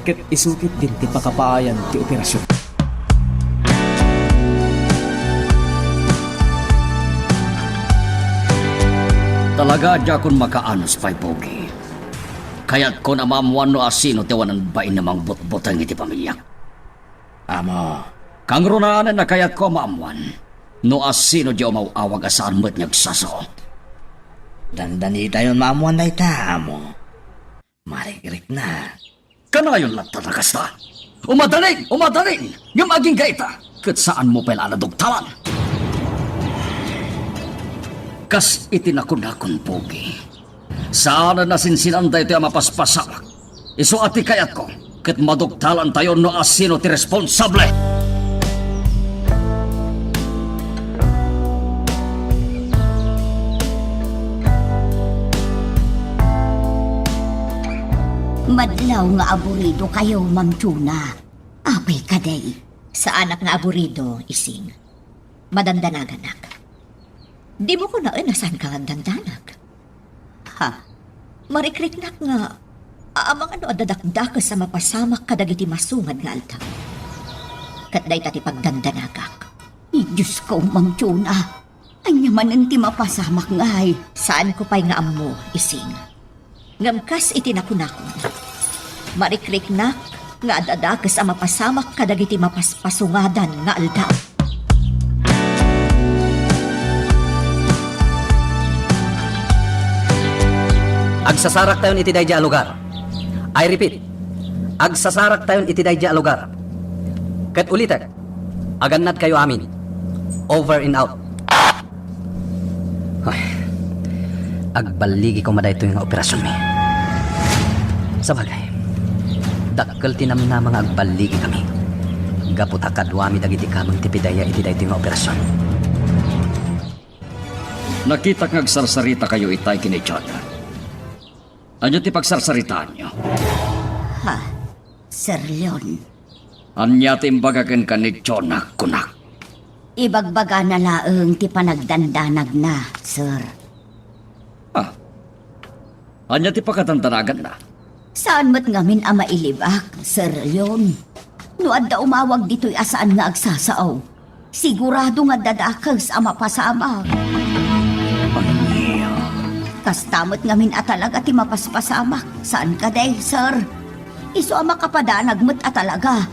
Ket isukit din ti pakapaayan ti operasyon. Talaga dya kon makaanos pa'y pogi. Kaya't ko na maamuan no asino tiwanan bain namang bot-botang iti pamilya. Amo, kang runaanan na kaya't ko maamuan. No asino di umawawag asaan mo't nagsaso. Dandani tayo maamuan na ita mo. Marigirik na. Kanayon lang tatakas ta. Umadaling! Umadaling! Yung maging gaita. Kat saan mo pala nadugtalan? Kas itinakon-nakon pogi. Saan na sinsinanda ito yung mapaspasak? Iso ati kayat ko. ket madugtalan tayo no asino ti responsable. Madlaw nga aburido kayo, Ma'am Chuna. Apay kaday. Sa anak nga aburido, ising. Madandanagan. Di mo ko na inasan ka ang dandanag. Ha? Marikrik-nak nga, amang ano adadakdak sa mapasamak kadagiti masungad nga alta. Katday tati pagdandanagak. Diyos ko, Ma'am Chuna. Anya man ang ti mapasamak ngay. Saan ko pa'y nga amo, ising? Ngamkas itinakunakon. Marikrik-nak nga adadakas ang mapasamak kadagiti mapaspasungadan nga alda. Agsasarak tayon iti dayja a lugar. I repeat, agsasarak tayon iti dayja a lugar. Ket ulitek, agannad kayo amin. Over and out. Ay, agbaligi ko madayto yung operasyon mi. Sabagay, dakkel tinam na mga agbaligi kami. Gapot akadwami dagiti kamang tipidaya iti dayto yung operasyon. Nakita kang agsarsarita kayo itay kini John. Anyo ti pagsarsaritaan nyo? Ha? Sir Leon, Anya ti imbagaken ka ni John na kunak. ibagbaga na laeng ti panagdandanag na, sir. Ah, anya ti pagkatantanagan na. Saan mo't ngamin ang mailibak, Sir Leon? No adda umawag dito'y asaan nga agsasaaw. Sigurado nga dadakas ang mapasama. Kastamot ngamin atalaga ti mapaspasamak. Saan ka day, sir? Iso ang makapadanag mo't atalaga.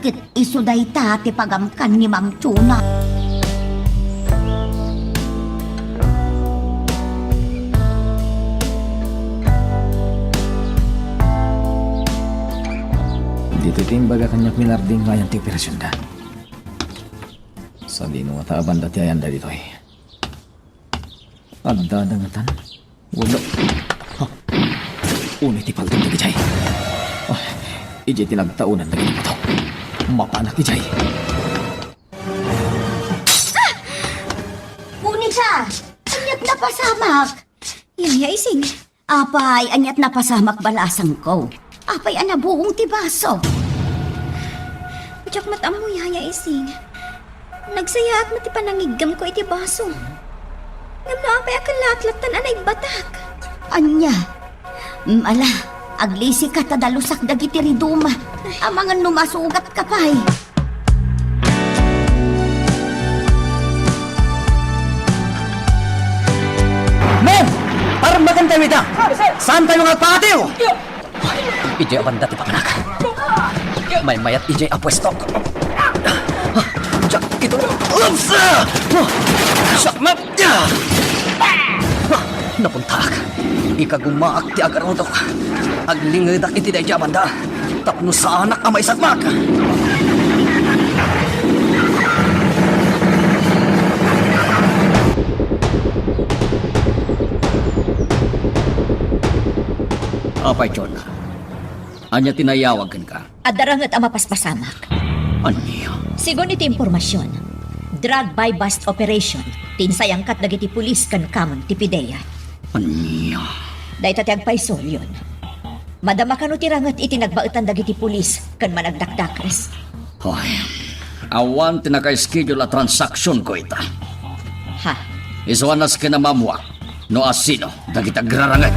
Kit iso day ta ti pagamkan ni Ma'am Chuna. Dito ting baga kanyak minarding ngayon ti operasyon da. Sabi no nga taaban dati ayan da dito eh. Adda dangatan. Wala. Ha? Unay ti paltong dagi jay. Oh, ijay tinagtaunan dagi ni pato. Mapanak ti jay. Unika! Anyat na pasamak! Yaya, ising. Apay, anyat na pasamak balasang ko. Apay, anabuong ti baso. Pajak matam mo, yaya, ising. Nagsaya at mati panangigam ko iti baso. Ngam na apay akan latlatan anay batak. Anya? Ala, aglisi ka tadalusak dagiti riduma. Amangan numasugat ka pa'y. Men! Parang maganda yung ita! Saan tayo nga patiw? Ijay abanda ti papanak. May mayat ijay apwestok. Diyak ito. Upsa! Sakmap! Napuntak. Ikagumaak ti agarodok. Aglingadak iti day abanda. Tapno sa anak amay sakmak. Apay, John. Anya tinayawag ka. Adarangat ang mapaspasamak. Anya? Sigon iti impormasyon, drug by bust operation, tinsayang kat dagiti pulis kan kamon ti Pideya. Anya? Dahil tatiyag paisol yun. Madama kano tirangat iti nagbaetan dagiti pulis kan managdakdakres. Hoy, awan tinaka-schedule a transaksyon ko ita. Ha? Iswanas ka na mamuak. No asino, dagita grarangat.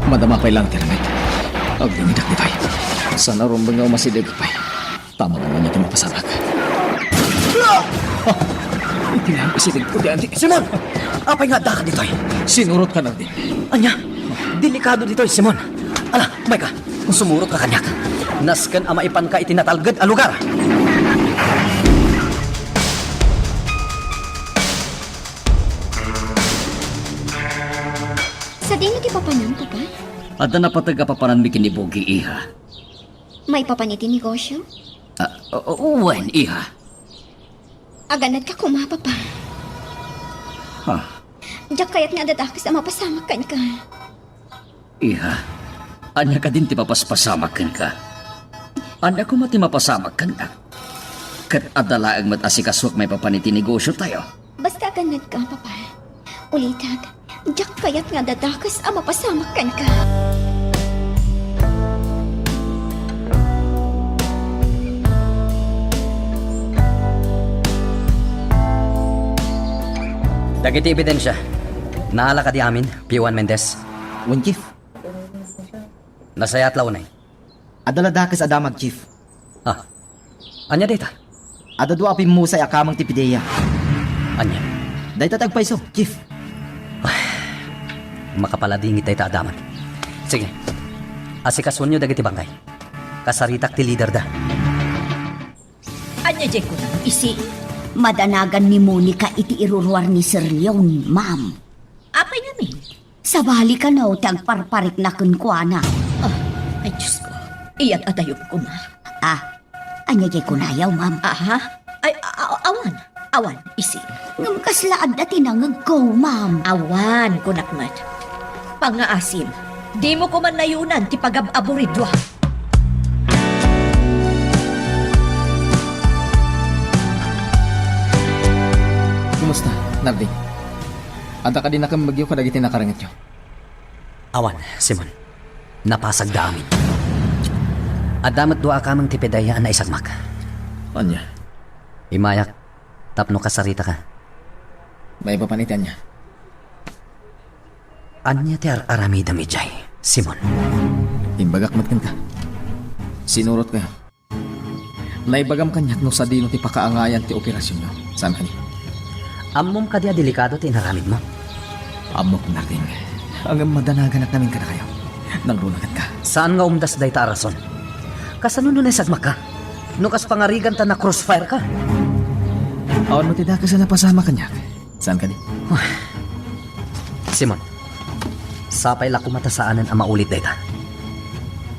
Madama pa'y lang tiramay. Agdimidak di pa'y. Sana rumbang nga umasidig pa'y. Tama naman natin mapasamak. Itilang isidig ko di anti. Simon! Apay nga daka dito'y. Sinurot ka na din. Anya, delikado dito'y, Simon. Ala, may ka, kung sumurot ka kanyak. Nasken ama ipan ka itinatalgad a lugar. Sa di na ti papanam, papa? At na napataga pa paran mi kinibugi iha. May papaniti negosyo? Uwen iha. Aganad ka kuma, papa. Ha? Diyak kaya't nga dadakis na mapasamakan ka. Iha, anya ka din ti mapaspasamakan ka. Anya ko mati mapasamakan ka. Kat adalaang matasikaswak may papaniti negosyo tayo. Basta aganad ka, papa. Ulitag, diyak kaya't nga dadakis na mapasamakan ka. Dagiti ebidensya. Naala ka di amin, P1 Mendez. Wen, Chief. Nasayat launay. Adaladakis adamag, Chief. Ah, anya data? Adadu apim musay akamang tipideya. Anya? Dayta tagpaiso, Chief. Makapaladingit tayo adaman. Sige, asikasun nyo dagiti bangkay. Kasaritak ti leader da. Anya dyan ko na isi. Madanagan ni Monica iti iruruar ni Sir Leon, ma'am. Apay namin. Sabali ka na o tagparparik na kunkwana. Ay, Diyos ko. Iyan atayop ko na. Anya jay kunayaw, ma'am. Aha. Ay, awan. Awan, isi. Ngam kaslaad na tinangag ko, ma'am. Awan, kunakmat. Pangaasim, di mo ko man nayunan ti pag-aburidwa. Kumusta, Nardi? Ada ka din na kamagyo ka dagiti nakarangat nyo. Awan, Simon. Napasag da amin. Adamat doa kamang tipedaya na isagmak. Anya? Imayak, tapno kasarita ka. May papanitan niya. Anya ti aramida mi jay, Simon. Imbagak matkan ka. Sinurot kayo. Naibagam kanyak no sa dino ti pakaangayan ti operasyon nyo. Saan ka ni? Ammom ka dia delikado ti inaramid mo. Amok natin. Ang madanagan at namin ka na kayo. Nang runagan ka. Saan nga umdas day ta arason? Kasano nun isagmak ka? Nukas pangarigan ta na crossfire ka. Awan mo ti ka sa napasama kanyak. Saan ka ni? Simon, sapay la kumatasaanan ang maulit day ta.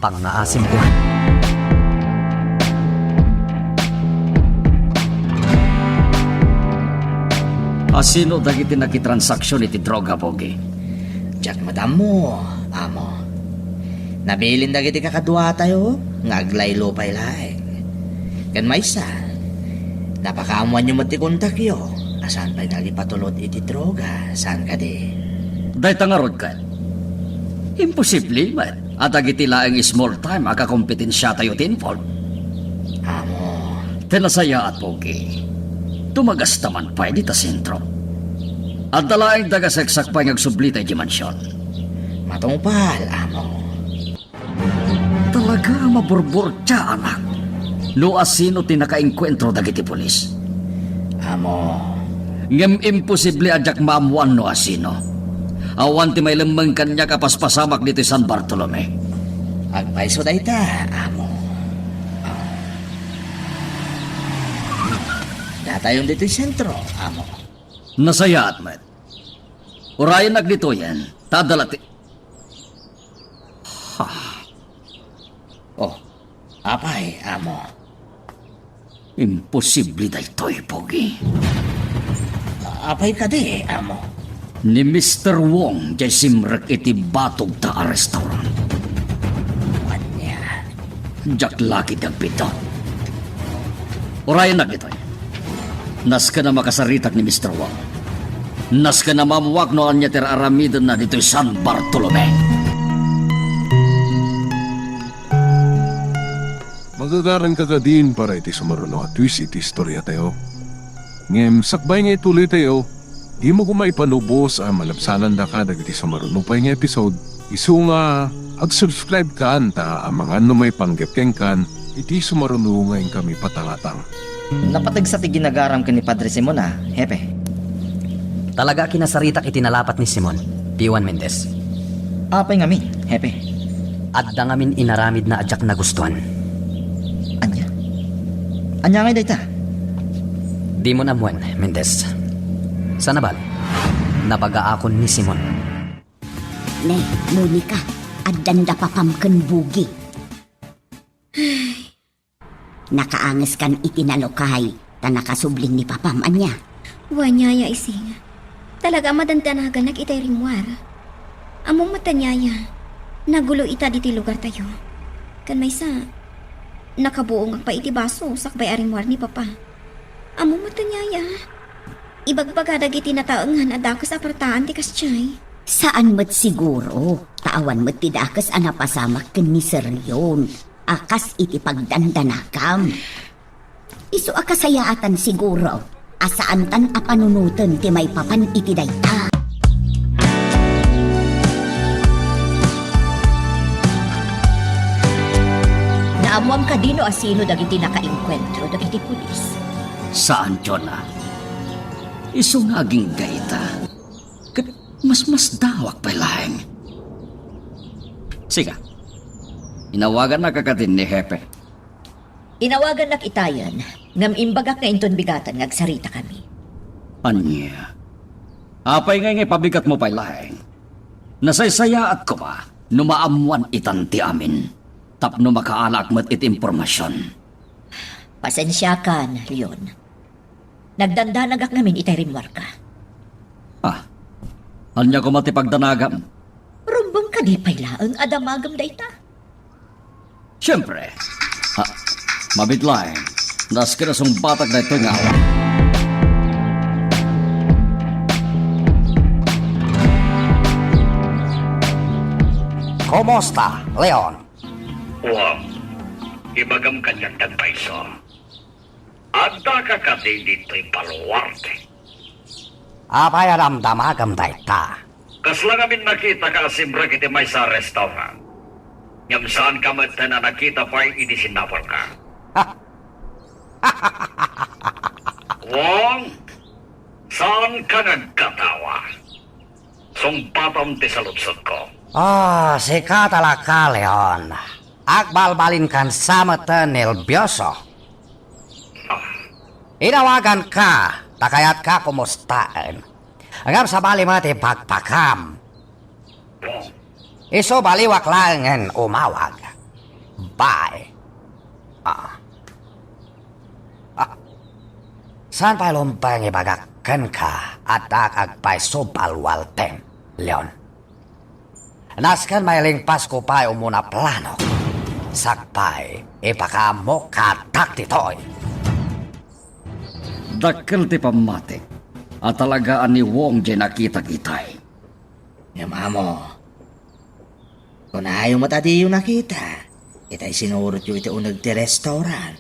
Pangaasim ko. Asino dagiti nakitransaksyon iti droga, Pogi? Diyak madam mo, amo. Nabilin dagiti kakadwa tayo, ngaglaylo pa'y laeng. Gan maysa, napakamuan nyo mati kontak yo. Asan pa'y nalipatulot iti droga, saan ka di? Day tangarod ka. Imposible man. At dagiti laeng small time akakompetensya tayo tinvolve. Amo, Tinasaya at Pogi. Tumagas taman pa di ta sentro. At dalaing dagasagsak pa ngagsubli tayo di mansyon. matungpal, amo. Talaga maburbur siya, anak. No asino tinakainkwentro dagiti polis. Amo, Ngem imposible adyak maamuan no asino. Awan ti may lemeng kanya kapaspasamak dito San Bartolome. agpaiso dayta, amo. Datayon dito'y sentro, amo. Nasaya at met. Urayan nagdito yan. Tadalati. Oh, apay, amo. Imposible da ito'y, Pogi. Apay ka di, amo. Ni Mr. Wong jay simrek iti batog ta a restaurant. Anya. Jak laki dagpito. Urayan nagdito yan. Nas ka na makasaritak ni Mr. Wong. Nas ka na mamuwag no anya tira aramidan na dito'y San Bartolome. Magagaran ka ka din para iti sumaruno at twist iti istorya tayo. Ngem, sakbay nga ituloy tayo, di mo kumaipanubos ang malapsanan da ka dagiti sumaruno pa nga episode. Isu nga, ag-subscribe ka anta ang mga may panggepkeng kan, iti sumaruno ngayon kami patangatang. Napatag sa tiginagaram ka ni Padre Simon, hepe. Talaga kinasaritak itinalapat ni Simon, P1 Mendez. Apay nga mi, hepe. At da ngamin inaramid na adyak nagustuhan. Anya? Anya nga dayta? Di mo namuan, Mendez. Sa nabal, napag-aakon ni Simon. Ne, Monica, adanda pa pamken bugi. Nakaangas kan itinalokay, ta nakasubling ni papam anya. Wanyaya ising. Talaga madantanagan nag-itay rimwar. Among matanyaya. Nagulo ita diti lugar tayo. Kan may sa nakabuong pa iti baso sakbay arimwar ni papa. Among matanyaya. Ibagbaga dagiti nataengan adakos apartaan ti kasyay. Saan mo't siguro? Tawan mo't tidakas anapasamak ken ni Sir Leon. Akas iti pagdandanakam. Isu akasayaatan siguro. Asaan tan apanunutan ti may papan iti dayta. Naamuam ka dino asino dagiti nakainkwentro dagiti pulis. Saan, Jonah? Iso nga aging gaita. Kat mas dawak pa laeng. Siga. Inawagan na kakatin ni Hepe. Inawagan nak itayan, ngam imbagak na inton bigatan ngagsarita kami. Anya. Apay ngay pabigat mo pa laeng. Nasaysayaat ko ba, numaamuan itanti amin. Tapno makaalak mat it impormasyon. Pasensya ka na, Leon. Nagdandanagak namin itay rimwar ka. Anya ko matipagdanagam. Rumbang ka di pailaang adamagam dayta. Siyempre. Mabitlaeng. Naskira song batak na ito nga awan. Kumusta, Leon? Wow. Ibagam kanyang tagpaiso. Adda ka kasi dito'y paluwarte. Apay aramdamagam dayta. Kaslang amin nakita ka asimbra kiti may sa restaurant. Ngam saan ka mata na nakita pa yung idisinapol ka. Wong, saan ka nagkatawa? Sumpatom ti sa lutsod ko. Si katalaka, Leon. Agbalbalin kan sama tenil bioso. Inawagan ka, takayat ka kumustaan. Agam sa bali mati pagpakam. Iso baliwak lang umawag. Bye. Saan pa lumpang ibagakan ka at agpay supalwalten, Leon? Naskan may lingpas ko pa umuna plano. Sakpay, ipakamo katak titoy. Dakkel ti pamatik. At talagaan ni Wong dyan nakita-kitay. Yamamo. Kung ayaw mo tadi yung nakita, itay sinurot yung iti unag ti restaurant.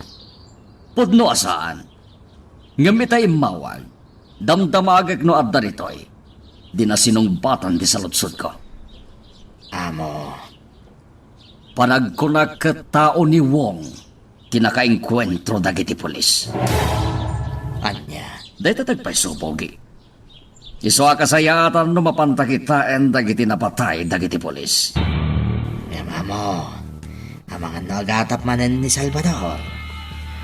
Pudno asaan. Ngamitay mawag. Damdamagag no adda ritoy. Di na sinumbatan di sa lutsod ko. Amo. Panagkunak katao ni Wong. Kinakainkwentro dagiti pulis. Anya. Dahil tatagpay supogi. Iso akasayatan no mapantakitaan dagiti napatay dagiti pulis. Yamamo. Ang mga nagatap manan ni Salvador.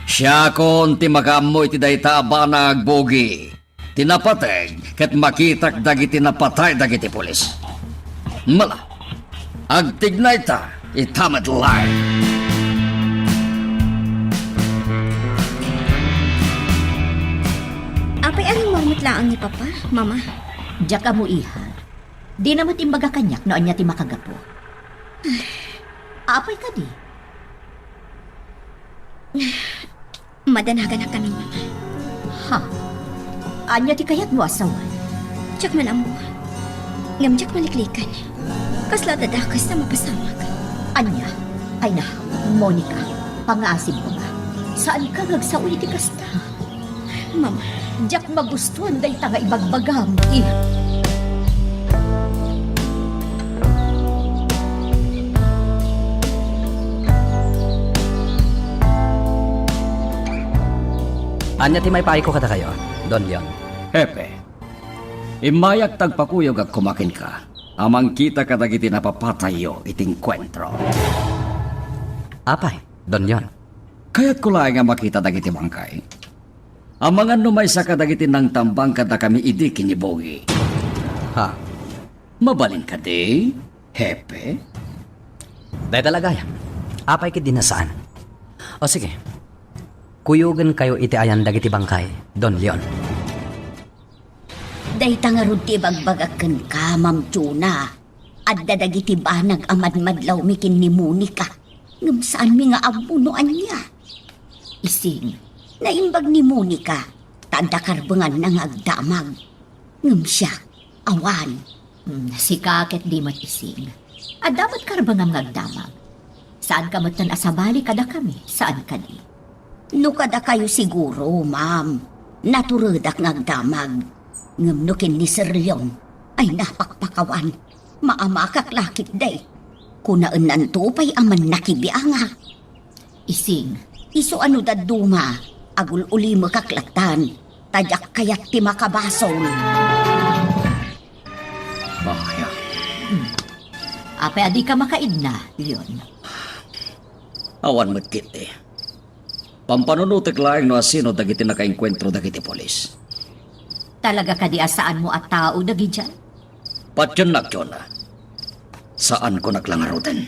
Siya kon ti makamo iti dayta ba nagbogi. Tinapateg ket makitak dagiti napatay dagiti pulis. Mala. Agtignay ta itamat lay. Apay aring marmutlaang ni papa, mama. Diyak mo iha. Di namat imbaga kanyak no anya ti makagapo. Apay ka di? Madanagan na kami, mama. Ha? Anya ti kayat mo asawan? Diyak man amo. Ngam diyak maliklikan. Kasla dadakas na mapasamag. Anya? Ay na, Monica, pangasim ko nga. Saan ka nagsauli ti kasta? Mama. Diyak magustuhan day tanga ibagbagam. Iha. Anya ti may paay ko kada kayo, Don Leon. Hepe. Imayak tagpakuyog at kumakin ka. Amang kita kadagiti napapatayo iting kwentro. Apay, Don Leon. Kaya't kulay nga makita dagiti bangkay. Ang mga numay sa kadagiti ng tambang kada kami idi kinibogi. Ha? Mabalin ka di, Hepe? Dahil talaga yan. Apay kit dinasaan. O sige. Kuyugan kayo iti ayan dagiti bangkay, Don Leon. Dayta nga rod ti bagbagakan ka, Ma'am Chuna. At dadagiti banag amad madlaw mikin ni Monica. Ngam saan mi nga abunuan niya. Ising, naimbag ni Monica, tanda karbangan ng agdamag. Ngam siya, awan. Si kakit di mat ising. At dapat karbangam ngagdamag. Saan ka matan asabali kada kami? Saan ka di? No kada kayo siguro, ma'am. Naturudak ngagdamag. Ngam nukin ni Sir Leon ay napakpakawan. Maamakak lakit day. Kunaan nantupay aman nakibianga. Ising, Iso ano daduma, agul uli mo kaklatan. Tadyak kayak ti makabasol. Bakya. apay adi ka makaidna, Leon. Awan mo't kiti. Pampanunutik laing no asino dagiti nakainkwentro dagiti polis. Talaga ka di asaan mo at tao dagi dyan? Patyon na. Saan ko naglangarutan?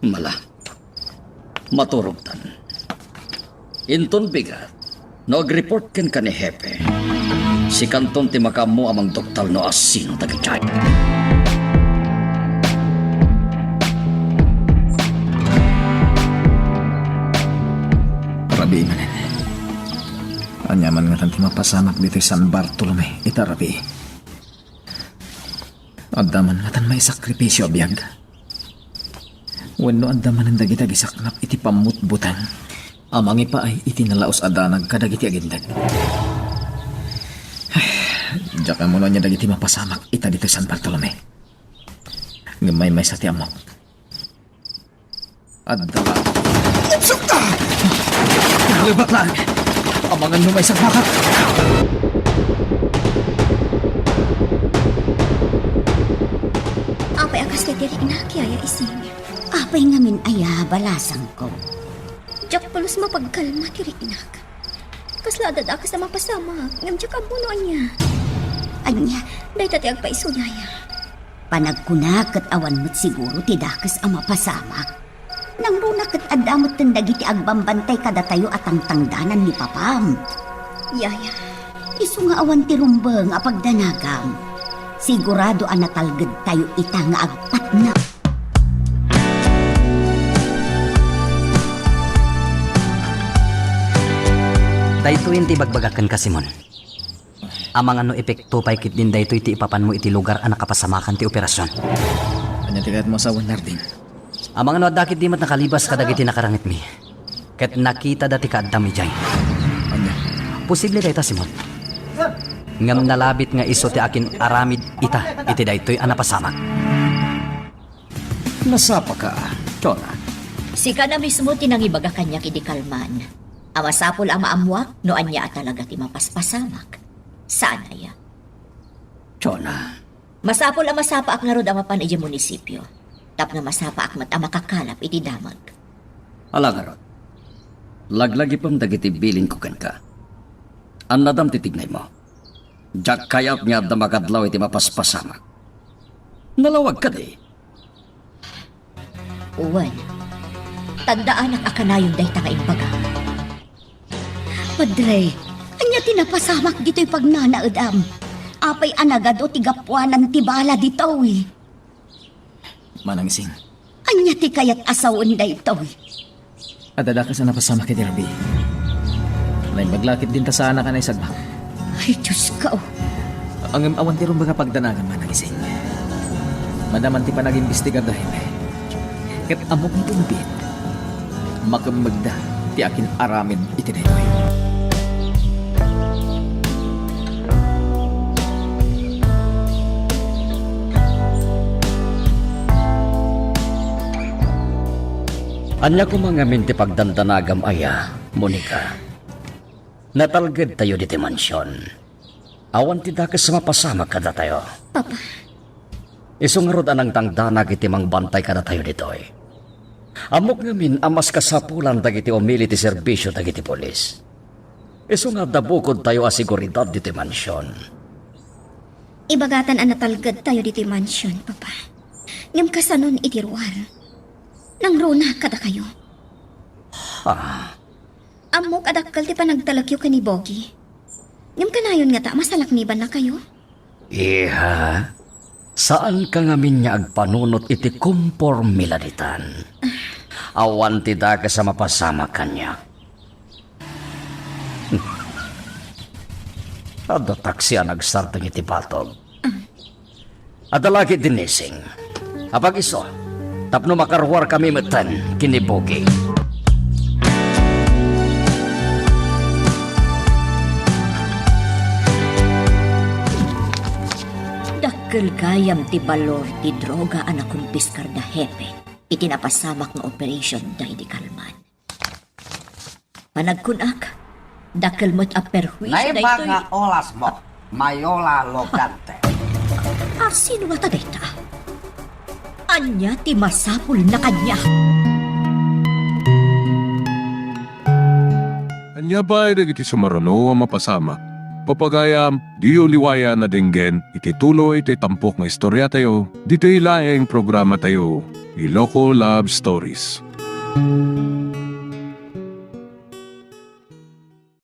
Mala. Maturugtan. Inton bigat. Nag-report ken ka ni Hepe. Si kanton ti makamu amang doktal no asino dagi dyan. Rabi manen. Anyaman nga tanti mapasamak dito sa San Bartolome, itarabi. Adaman nga tan may sakripisyo abiyag. Wenno adaman ang dagita gisaknap iti pamutbutan. Amangi pa ay itinalaos adanag kadagiti agindag. Diyan mo niya dagiti mapasamak ita dito sa San Bartolome. Ngamay may sa tiamok. Adala. Sukta! Nalibat lang! Amangan mo may sakmakak! Apay akas ti diri na kaya ising. Apay ngamin aya balasang ko. Diyak palos mapagkalma diri inak. Kasladad akas na mapasama. Ngam diyak abunuan niya. Anya, Day tati agpaisuyaya. panagkunak kat awan mo't siguro tidakas ang mapasamak. Nang runa kat adamot tandagi ti agbambantay kada tayo at ang tangdanan ni Papam. Yaya. Isu nga awan ti rumbeng a pagdanagam. Sigurado ang natalgad tayo ita nga agpat na. Daytoy ti bagbagakan ka, Simon. Amang ano epekto pay kit din daytoy ti ipapan mo iti lugar ang nakapasamakan ti operasyon. Anya tigat mo sa Nardin. Amang ano dakit di mat nakalibas kadagiti nakarangit mi. Ket nakita dati kaadam ijay. Anya? Posible dayta, Simon. Ngam nalabit nga iso ti akin aramid ita iti daytoy ang napasamak. Nasapa ka, Chona. Si ka na mismo tinangibaga kanya kidikalman. Amasapol ang maamwak, no anya at talaga ti mapaspasamak. Saan aya? Chona. Masapol ang masapa ak nga rod ang mapan iti munisipyo. Tap nga masapa ak mat ang makakalap iti damag. Alangarot. Laglagi pang dagiti bilin ko kan ka. Ang nadam titignay mo. Diyak kayap nga damakadlaw iti mapaspasamak. Nalawag ka di. Uwan. Tandaan ak akanayon day tanga imbaga. Padre, anya tinapasamak dito'y pagnanaedam. Apay anagad o tigapuanan ti bala dito'y. Manang ising. Anya ti kayat asawon daytoy. Adada ka sa napasama kay Derby. Nay maglakit din ta sana ka na isagmak. Ay, Diyos ko. Ang awan ti rumbaga pagdanagan manang ising. Madaman ti panag-imbestigar dahil. Kat amok ni tumbit. Makamagda ti akin aramin itinaytoy. Anya ko mga minti pagdandanagam aya, Monica. Natalgad tayo diti mansyon. Awan ti dakas mapasama kada tayo. Papa. Isungarod anang tangdanag iti mang bantay kada tayo ditoy. Amok ngamin amas kasapulan dagiti umili ti serbisyo dagiti polis. Isungar dabukod tayo asiguridad diti mansyon. Ibagatan ang natalgad tayo diti mansion, Papa. Ngam kasanon iti ruwar. Nang runa kada kayo. Ah, Amo kadakkel ti panagtalakyo ka ni Bogi. Ngam kanayon nga ta, masalakniban na kayo. iha, saan ka ngamin niya agpanunot iti kumpormiladitan? Awan ti da ka sa mapasama kanya. Ada taksi ang nagsartang iti batog. Adalagi dinising. Apag iso, tapno makarwar kami metan kinibogi. Dakkel gayam ti balor ti droga anak kumpiskar da hepe. Iti napasamak nga operation day di kalman. Panagkunak, dakkel mo't aperhuis da ito'y... olas mo, mayola logante. Asin wata dayta? Anya ti masapul na kanya. Anya ba ay iti sumarano ang mapasama? Papagayam, di uliwaya na dinggen, iti tuloy iti tampok nga istorya tayo, dito ilaeng programa tayo, Iloko Love Stories.